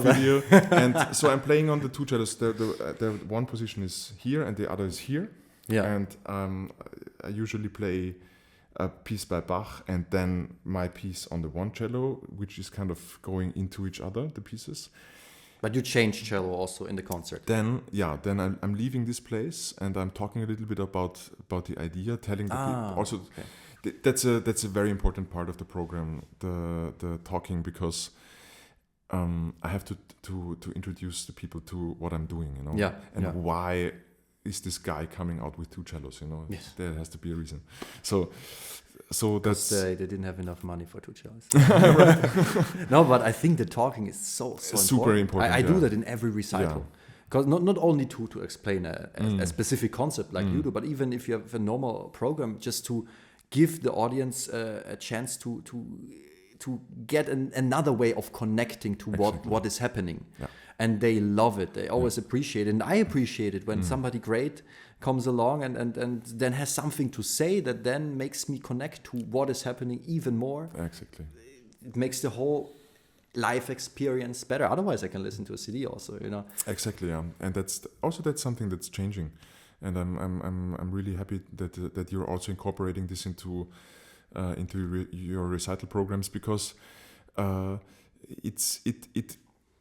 video, and so I'm playing on the 2 cellos. The one position is here, and the other is here. Yeah, and I usually play a piece by Bach and then my piece on the one cello, which is kind of going into each other, the pieces. But you change cello also in the concert. Then I'm leaving this place and I'm talking a little bit about the idea, telling the people. Also, that's a very important part of the program, the talking, because I have to introduce the people to what I'm doing, you know, why is this guy coming out with 2 cellos, you know? Yes. There has to be a reason. So that's... They didn't have enough money for 2 cellos. No, but I think the talking is so super important. I do that in every recital. Because not only to explain a specific concept like you do, but even if you have a normal program, just to give the audience a chance to get another way of connecting to what is happening. Yeah. And they love it. They always appreciate it. And I appreciate it when somebody great comes along and then has something to say that then makes me connect to what is happening even more. Exactly. It makes the whole life experience better. Otherwise, I can listen to a CD also, you know. Exactly, yeah. And that's something that's changing. And I'm really happy that you're also incorporating this into your recital programs, because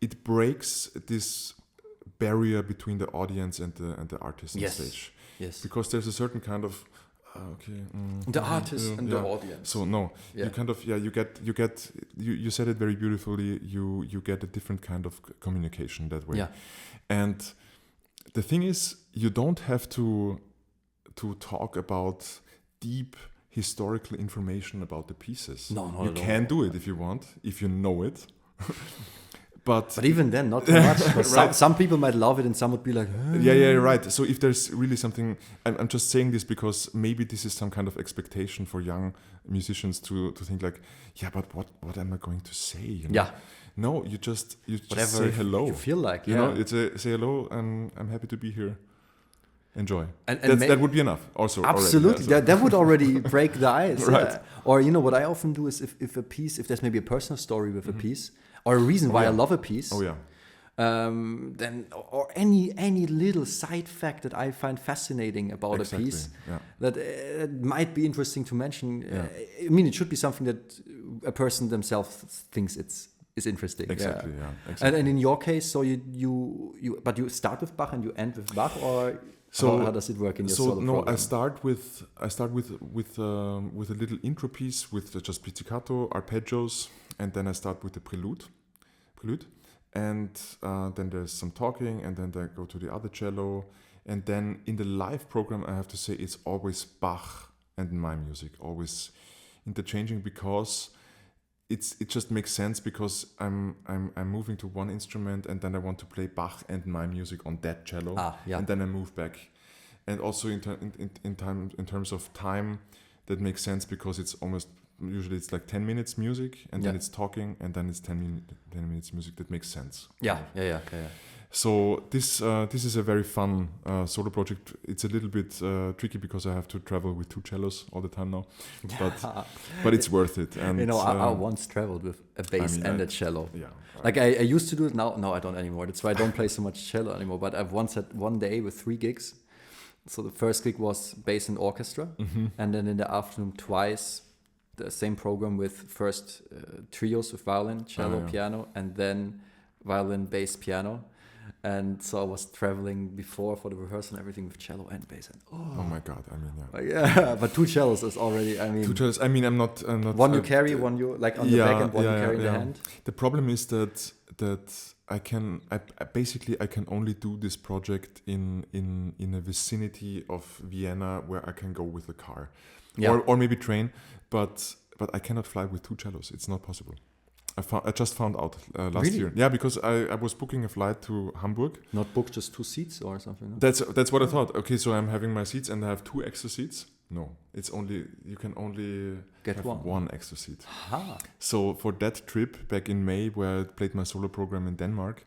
it breaks this barrier between the audience and the artist on stage. Yes. Because there's a certain kind of the artist and the audience. So you kind of you said it very beautifully. You get a different kind of communication that way. Yeah. And the thing is, you don't have to talk about deep historical information about the pieces. No, not you at all. can do it if you want, if you know it. But even then, not too much. Right. Some people might love it and some would be like, yeah, right. So if there's really something, I'm just saying this because maybe this is some kind of expectation for young musicians to think like, yeah, but what am I going to say? You know? Yeah. No, you just Whatever say hello. you feel like, you know, it's say hello, and I'm happy to be here. Enjoy. And that would be enough. Also, absolutely, already, yeah, so. that would already break the ice. Right. Yeah. Or what I often do is if there's maybe a personal story with a piece or a reason why I love a piece. Oh yeah. Then or any little side fact that I find fascinating about a piece that might be interesting to mention. I mean, it should be something that a person themselves thinks is interesting. Exactly. Yeah. Exactly. And in your case, so but you start with Bach and you end with Bach, or how does it work in your solo program? I start with a little intro piece with just pizzicato, arpeggios, and then I start with the prelude, and then there's some talking, and then I go to the other cello, and then in the live program I have to say it's always Bach and my music, always interchanging, because it just makes sense, because I'm moving to one instrument and then I want to play Bach and my music on that cello, and then I move back, and also in terms of time that makes sense, because it's usually it's like 10 minutes music, and then it's talking, and then it's 10 minutes music. That makes sense. Yeah. So this is a very fun solo project. It's a little bit tricky because I have to travel with 2 cellos all the time now, but it's worth it. And I once traveled with a bass and a cello. Yeah, like I used to do it. Now I don't anymore. That's why I don't play so much cello anymore. But I've once had one day with 3 gigs. So the first gig was bass and orchestra, and then in the afternoon twice the same program with first trios with violin, cello, piano, and then violin, bass, piano. And so I was traveling before for the rehearsal and everything with cello and bass. And oh my God! I mean, yeah. But 2 cellos is already. 2 cellos. I mean, I'm not. One you carry, one you like on the back, and one you carry in the hand. The problem is that I can only do this project in a vicinity of Vienna where I can go with a car, or maybe train, but I cannot fly with 2 cellos. It's not possible. I just found out last year. Yeah, because I was booking a flight to Hamburg. Not book just 2 seats or something. No? That's what I thought. Okay, so I'm having my seats and I have 2 extra seats. No, you can only get one extra seat. Aha. So for that trip back in May, where I played my solo program in Denmark,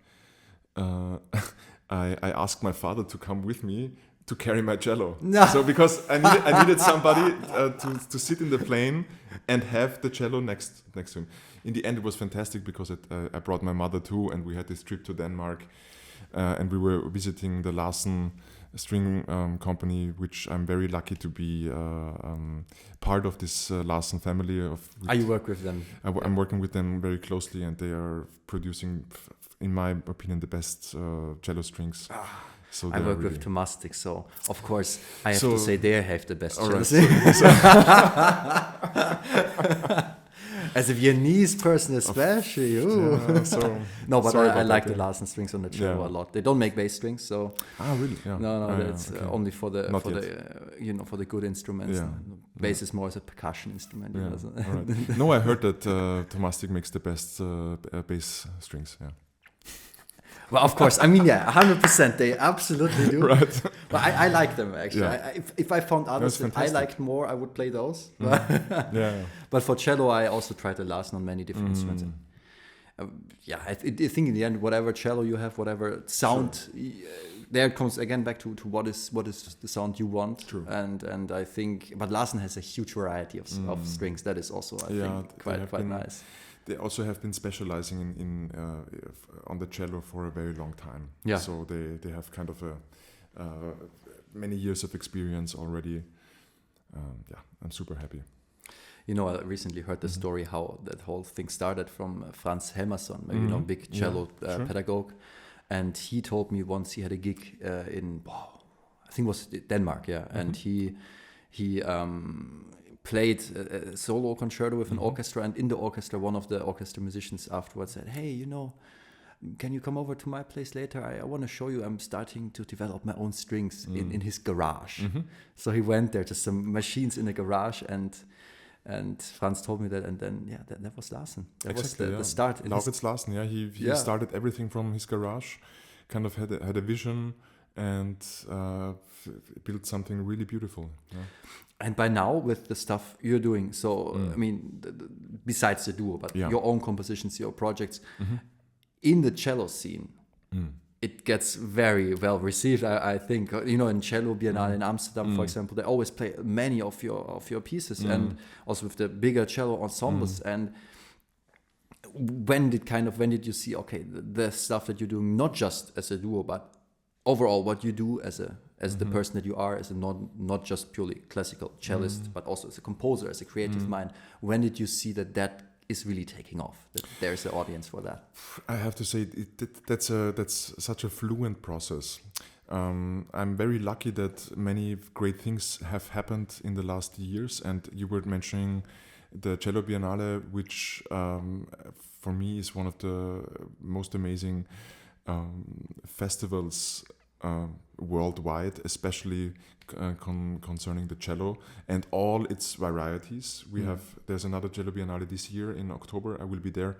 I asked my father to come with me to carry my cello. No. So because I needed somebody to sit in the plane and have the cello next to him. In the end, it was fantastic because I brought my mother too, and we had this trip to Denmark, and we were visiting the Larsen string company, which I'm very lucky to be part of this Larsen family. You work with them? I'm working with them very closely, and they are producing, in my opinion, the best cello strings. So I work with Tomastic, so of course I have to say they have the best cellos. As a Viennese person especially. No, but I like the Larsen strings on the cello a lot. They don't make bass strings, so really? Yeah. No, that's only for the for the good instruments. Yeah. Bass is more as a percussion instrument. Yeah. You know, so. Right. No, I heard that Tomastic makes the best bass strings. Yeah. Well, of course. I mean, 100%. They absolutely do. Right. But I like them, actually. Yeah. If I found others that I liked more, I would play those. Yeah. But for cello, I also tried the Larsen on many different instruments. I think in the end, whatever cello you have, whatever sound, there it comes again back to what is the sound you want. True. And I think, but Larsen has a huge variety of strings. That is also, I think, quite nice. They also have been specializing in on the cello for a very long time. Yeah. So they have kind of many years of experience already. I'm super happy. You know, I recently heard the story how that whole thing started from Franz Helmerson, big cello pedagogue. And he told me once he had a gig in, I think it was Denmark, and he played a solo concerto with an orchestra, and in the orchestra, one of the orchestra musicians afterwards said, "Hey, can you come over to my place later? I want to show you. I'm starting to develop my own strings in his garage. So he went there, just some machines in the garage, and Franz told me that, and then that was Larsen. That was the start. Lauritz Larsen, he started everything from his garage, kind of had a vision, and built something really beautiful. Yeah. And by now, with the stuff you're doing, so I mean, besides the duo, but your own compositions, your projects, in the cello scene, it gets very well received. I think, in Cello Biennale in Amsterdam, for example, they always play many of your pieces, and also with the bigger cello ensembles. And when did you see, okay, the stuff that you're doing, not just as a duo, but overall what you do as the person that you are, as a not just purely classical cellist, but also as a composer, as a creative mind, when did you see that is really taking off, that there's an audience for that? I have to say that's such a fluent process. I'm very lucky that many great things have happened in the last years, and you were mentioning the Cello Biennale, which for me is one of the most amazing festivals worldwide, especially concerning the cello and all its varieties. There's another Cello Biennale this year in October. I will be there.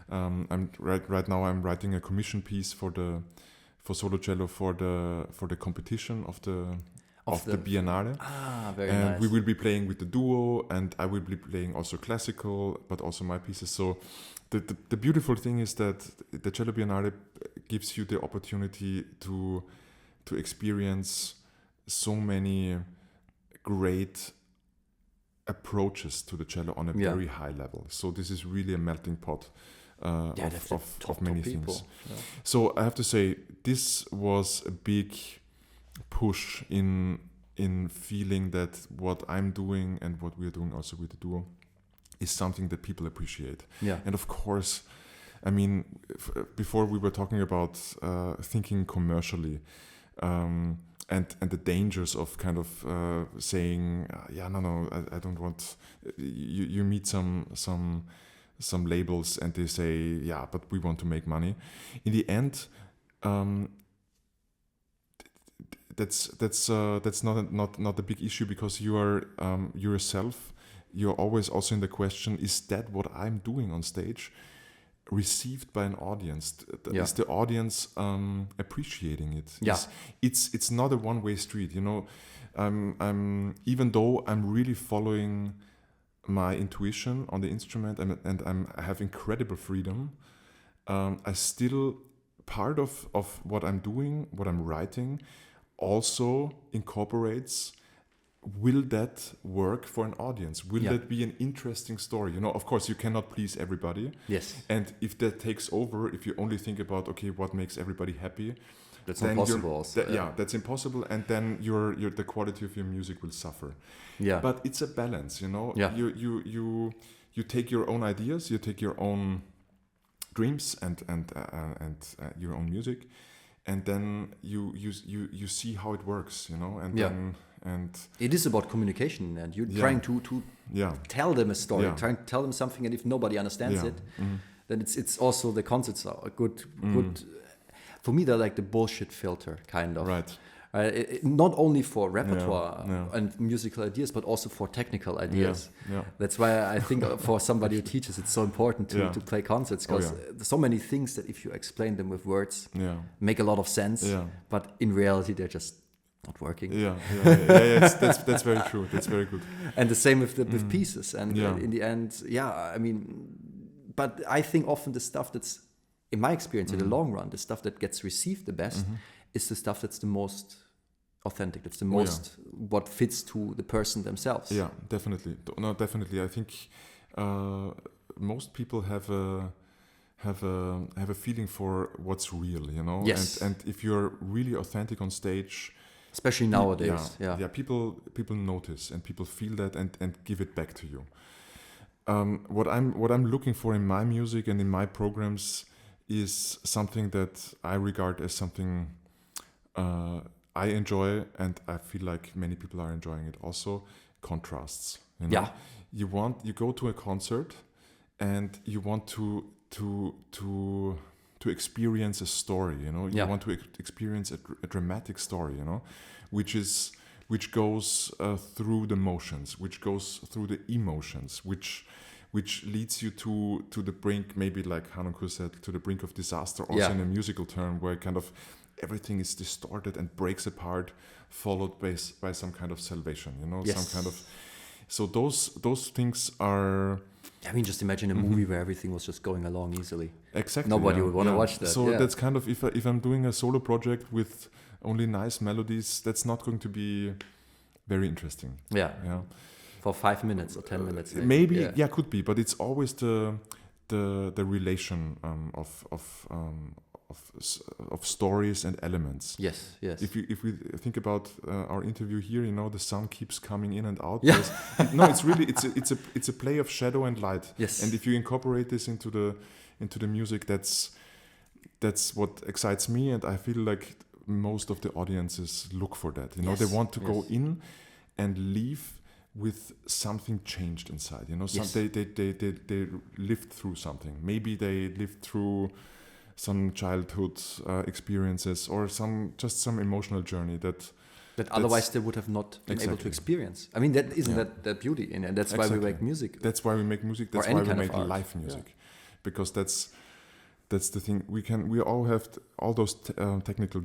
Right now I'm writing a commission piece for solo cello for the competition of the Biennale. Very and nice. We will be playing with the duo, and I will be playing also classical, but also my pieces. So the beautiful thing is that the Cello Biennale gives you the opportunity to experience so many great approaches to the cello on a very high level. So this is really a melting pot of many things. Yeah. So I have to say, this was a big push in feeling that what I'm doing and what we're doing also with the duo is something that people appreciate. Yeah. And of course, I mean, before we were talking about thinking commercially, and the dangers of kind of saying, I don't want. You meet some labels and they say, but we want to make money. In the end, that's not a big issue, because you are yourself. You're always also in the question: is that what I'm doing on stage received by an audience? Is the audience appreciating it? It's not a one-way street, I'm even though I'm really following my intuition on the instrument, and I have incredible freedom, I still, part of what I'm doing, what I'm writing, also incorporates, will that work for an audience? Will that be an interesting story? Of course, you cannot please everybody. Yes. And if that takes over, if you only think about, okay, what makes everybody happy, that's impossible. That's impossible. And then the quality of your music will suffer. Yeah. But it's a balance, Yeah. You take your own ideas, you take your own dreams and your own music, and then you see how it works, and it is about communication, and you're trying to tell them a story, trying to tell them something, and if nobody understands it, then it's also, the concerts are good. For me, they're like the bullshit filter, kind of. Right. Not only for repertoire and musical ideas, but also for technical ideas. Yeah. That's why I think for somebody who teaches, it's so important to play concerts, because there's so many things that if you explain them with words, make a lot of sense, but in reality they're just not working. That's very true. That's very good. And the same with pieces. And in the end, I mean, but I think often the stuff that's, in my experience, in the long run, the stuff that gets received the best is the stuff that's the most authentic. That's the most what fits to the person themselves. Yeah, definitely. No, definitely. I think most people have a feeling for what's real, Yes. And if you're really authentic on stage, especially nowadays, people notice, and people feel that and give it back to you. What I'm looking for in my music and in my programs is something that I regard as something I enjoy, and I feel like many people are enjoying it also. Contrasts. You go to a concert and you want to to experience a story, you know. You Yeah. want to experience a dramatic story, you know, which goes through the motions, which goes through the emotions, which leads you to the brink, maybe like Hanako said, to the brink of disaster, also in a musical term, where kind of everything is distorted and breaks apart, followed by some kind of salvation, you know, some kind of. So those things are. I mean, just imagine a movie where everything was just going along easily. Exactly. Nobody would want to watch that. So that's kind of, if I'm doing a solo project with only nice melodies, that's not going to be very interesting. Yeah. For 5 minutes or 10 minutes. Maybe, could be, but it's always the relation of stories and elements. Yes. If we think about our interview here, you know, the sun keeps coming in and out. Yeah. It's really it's a play of shadow and light. Yes. And if you incorporate this into the music, that's what excites me, and I feel like most of the audiences look for that. You know, they want to go in and leave with something changed inside. You know, they lived through something. Maybe they lived through some childhood experiences, or some emotional journey that otherwise they would have not been able to experience. I mean, that isn't that beauty in it. That's why we make music. That's why we make music. That's why we make live music, because that's the thing. We all have all those technical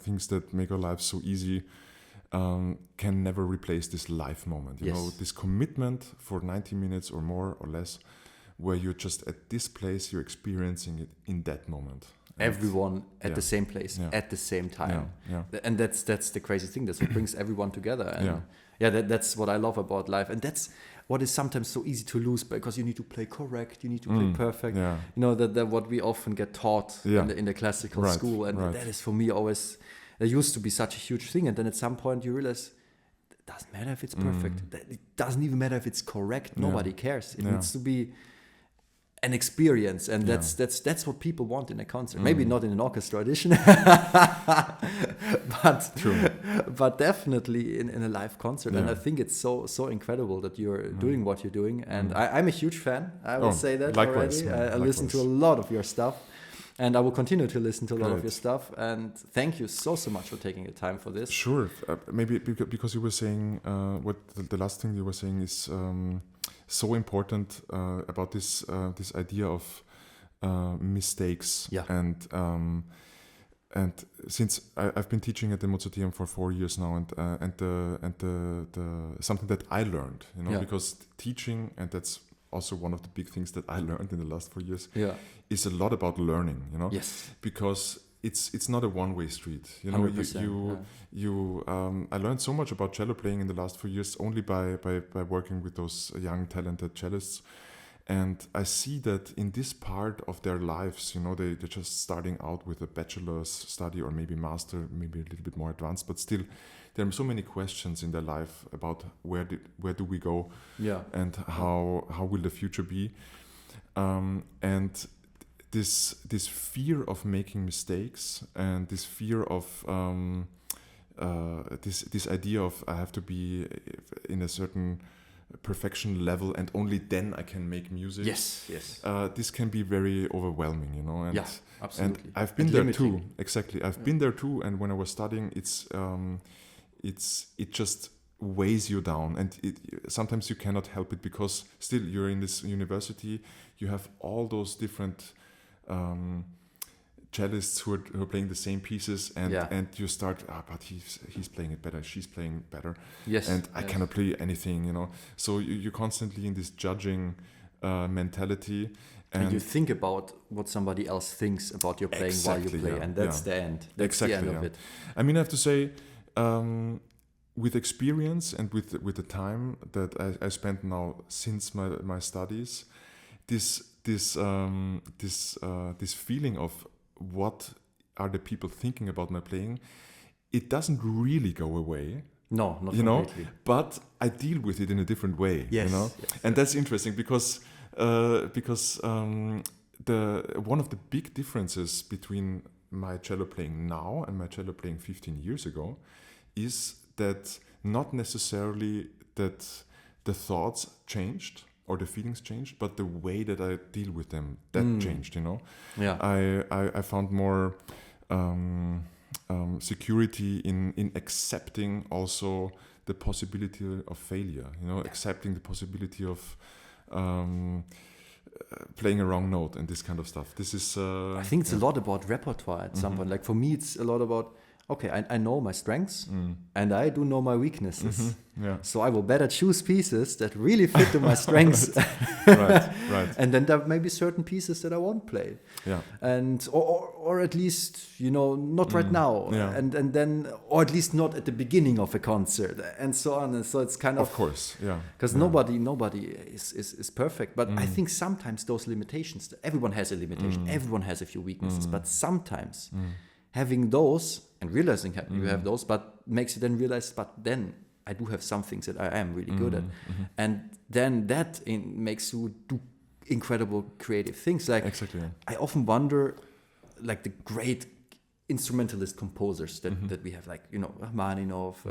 things that make our lives so easy. Can never replace this live moment. You know, this commitment for 90 minutes or more or less, where you're just at this place, you're experiencing it in that moment. Everyone at the same place at the same time. And that's the crazy thing. That's what brings everyone together. And that's what I love about life. And that's what is sometimes so easy to lose, because you need to play correct, you need to play perfect. You know, that what we often get taught in the classical school. And that is, for me, always, there used to be such a huge thing. And then at some point you realize, it doesn't matter if it's perfect. It doesn't even matter if it's correct. Nobody cares. It needs to be an experience, and that's what people want in a concert. Maybe not in an orchestra edition, but definitely in a live concert. And I think it's so incredible that you're doing what you're doing. And I'm a huge fan. I will say that likewise, already. I listen to a lot of your stuff, and I will continue to listen to a lot of your stuff. And thank you so much for taking the time for this. Sure. Maybe because you were saying what the last thing you were saying is so important about this idea of mistakes. And since I've been teaching at the Mozarteum for 4 years now, and the something that I learned, you know, because teaching, and that's also one of the big things that I learned in the last 4 years, is a lot about learning, you know. Because it's not a one-way street, you know. I learned so much about cello playing in the last 4 years only by working with those young talented cellists, and I see that in this part of their lives, you know, they're just starting out with a bachelor's study or maybe master, maybe a little bit more advanced, but still there are so many questions in their life about where do we go, and how will the future be, and this fear of making mistakes, and this fear of this idea of I have to be in a certain perfection level and only then I can make music. This can be very overwhelming, you know. And, absolutely. And I've been there too. Exactly. I've been there too. And when I was studying, it just weighs you down, and sometimes you cannot help it, because still you're in this university. You have all those different cellists who are playing the same pieces, and you start, but he's playing it better, she's playing better, and I cannot play anything, you know. So you're constantly in this judging mentality, and you think about what somebody else thinks about your playing while you play, and that's the end. That's the end of it. I mean, I have to say, with experience and with the time that I spent now since my studies, this feeling of what are the people thinking about my playing, it doesn't really go away. No, not you know, completely. But I deal with it in a different way. Yes, you know, and that's interesting because one of the big differences between my cello playing now and my cello playing 15 years ago is that not necessarily that the thoughts changed or the feelings changed, but the way that I deal with them, that changed, you know. Yeah. I found more security in accepting also the possibility of failure, you know, accepting the possibility of playing a wrong note and this kind of stuff. This is I think it's a lot about repertoire at some point. Like for me, it's a lot about, okay, I know my strengths and I do know my weaknesses. Yeah. So I will better choose pieces that really fit to my strengths. right. And then there may be certain pieces that I won't play. Yeah. And or at least, you know, not right now. Yeah. And then, or at least not at the beginning of a concert and so on. And so it's kind of course, yeah. Because nobody is perfect. But I think sometimes those limitations, everyone has a limitation. Everyone has a few weaknesses. But sometimes having those and realizing you have those, but makes you then realize, but then I do have some things that I am really good at. And then that makes you do incredible creative things. Like exactly. I often wonder, like the great instrumentalist composers that we have, like, you know, Rachmaninoff,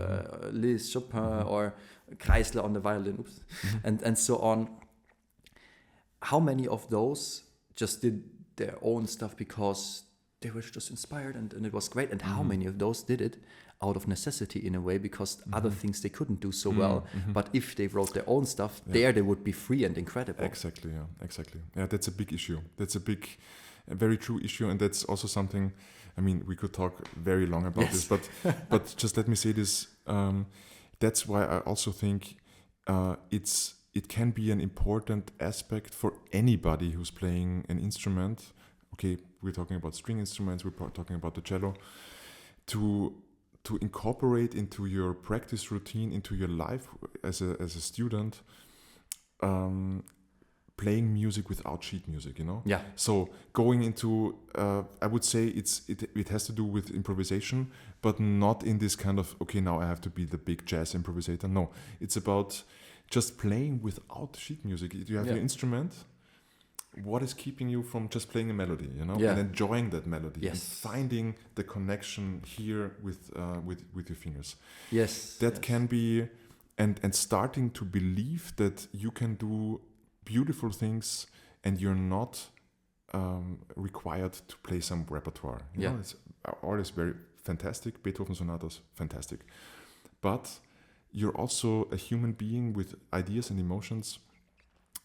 Liszt, Chopin, or Kreisler on the violin, and so on. How many of those just did their own stuff because they were just inspired and it was great? And how many of those did it out of necessity in a way because other things they couldn't do so well? But if they wrote their own stuff, they would be free and incredible. Exactly. Yeah, that's a big issue. That's a very true issue, and that's also something. I mean, we could talk very long about this, but just let me say this. That's why I also think it can be an important aspect for anybody who's playing an instrument. Okay, we're talking about string instruments, we're talking about the cello, to incorporate into your practice routine, into your life as a student, playing music without sheet music, you know? Yeah. So going into, I would say it has to do with improvisation, but not in this kind of, okay, now I have to be the big jazz improvisator. No, it's about just playing without sheet music. You have your instrument. What is keeping you from just playing a melody, you know, and enjoying that melody and finding the connection here with your fingers? That can be, and starting to believe that you can do beautiful things and you're not required to play some repertoire. You know, it's always very fantastic. Beethoven sonatas, fantastic, but you're also a human being with ideas and emotions.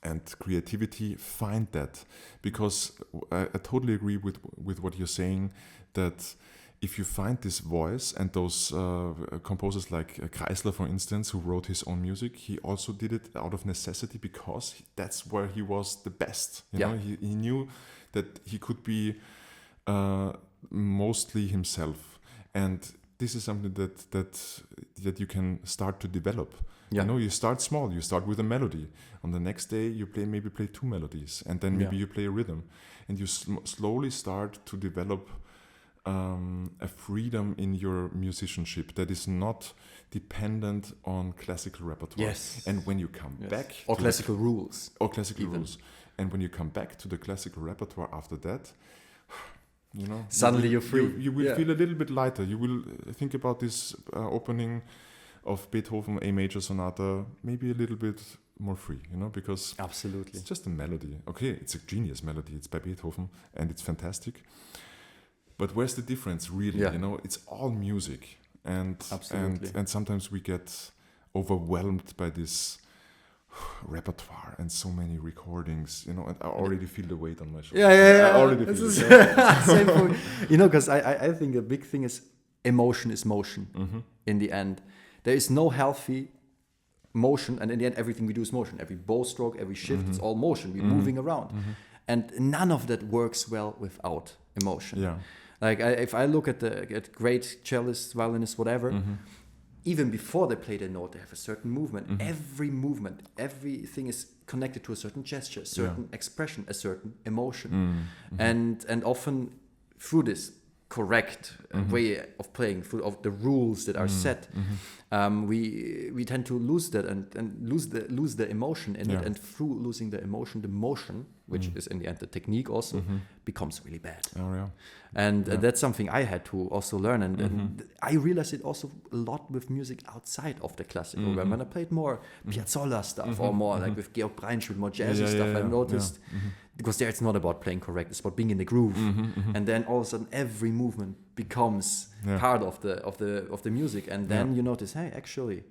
And creativity, find that, because I totally agree with what you're saying, that if you find this voice, and those composers like Kreisler, for instance, who wrote his own music, he also did it out of necessity because that's where he was the best. You know, he knew that he could be mostly himself, and this is something that you can start to develop. You know, you start small. You start with a melody. On the next day, you maybe play two melodies, and then maybe you play a rhythm, and you slowly start to develop a freedom in your musicianship that is not dependent on classical repertoire. Yes. And when you come back, or classical rules, and when you come back to the classical repertoire after that, you know, suddenly you're free. You will feel a little bit lighter. You will think about this opening of Beethoven A major sonata, maybe a little bit more free, you know, because absolutely it's just a melody. Okay, it's a genius melody. It's by Beethoven and it's fantastic. But where's the difference, really? You know, it's all music, and sometimes we get overwhelmed by this repertoire and so many recordings, you know, and I already feel the weight on my shoulders. I already feel it. Same for me. You know, because I think a big thing is emotion is motion in the end. There is no healthy motion, and in the end, everything we do is motion. Every bow stroke, every shift, it's all motion. We're moving around. And none of that works well without emotion. Yeah. Like, if I look at great cellists, violinists, whatever, even before they play their note, they have a certain movement. Every movement, everything is connected to a certain gesture, a certain expression, a certain emotion. And often through this correct way of playing, full of the rules that are set, we tend to lose that and lose the emotion in it, and through losing the emotion, which is in the end the technique also, becomes really bad. And that's something I had to also learn, and I realized it also a lot with music outside of the classical realm. When I played more Piazzolla stuff or more like with Georg Breinschmidt, more jazzy stuff, I noticed because there it's not about playing correct, it's about being in the groove, and then all of a sudden every movement becomes part of the music, and then you notice, hey, actually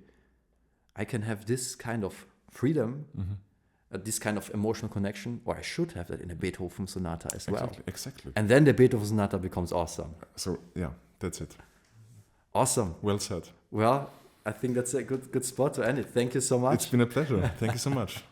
I can have this kind of freedom, this kind of emotional connection, or I should have that in a Beethoven sonata as well. Exactly. And then the Beethoven sonata becomes awesome. So yeah, that's it. Awesome. Well said. Well, I think that's a good spot to end it. Thank you so much. It's been a pleasure. Thank you so much.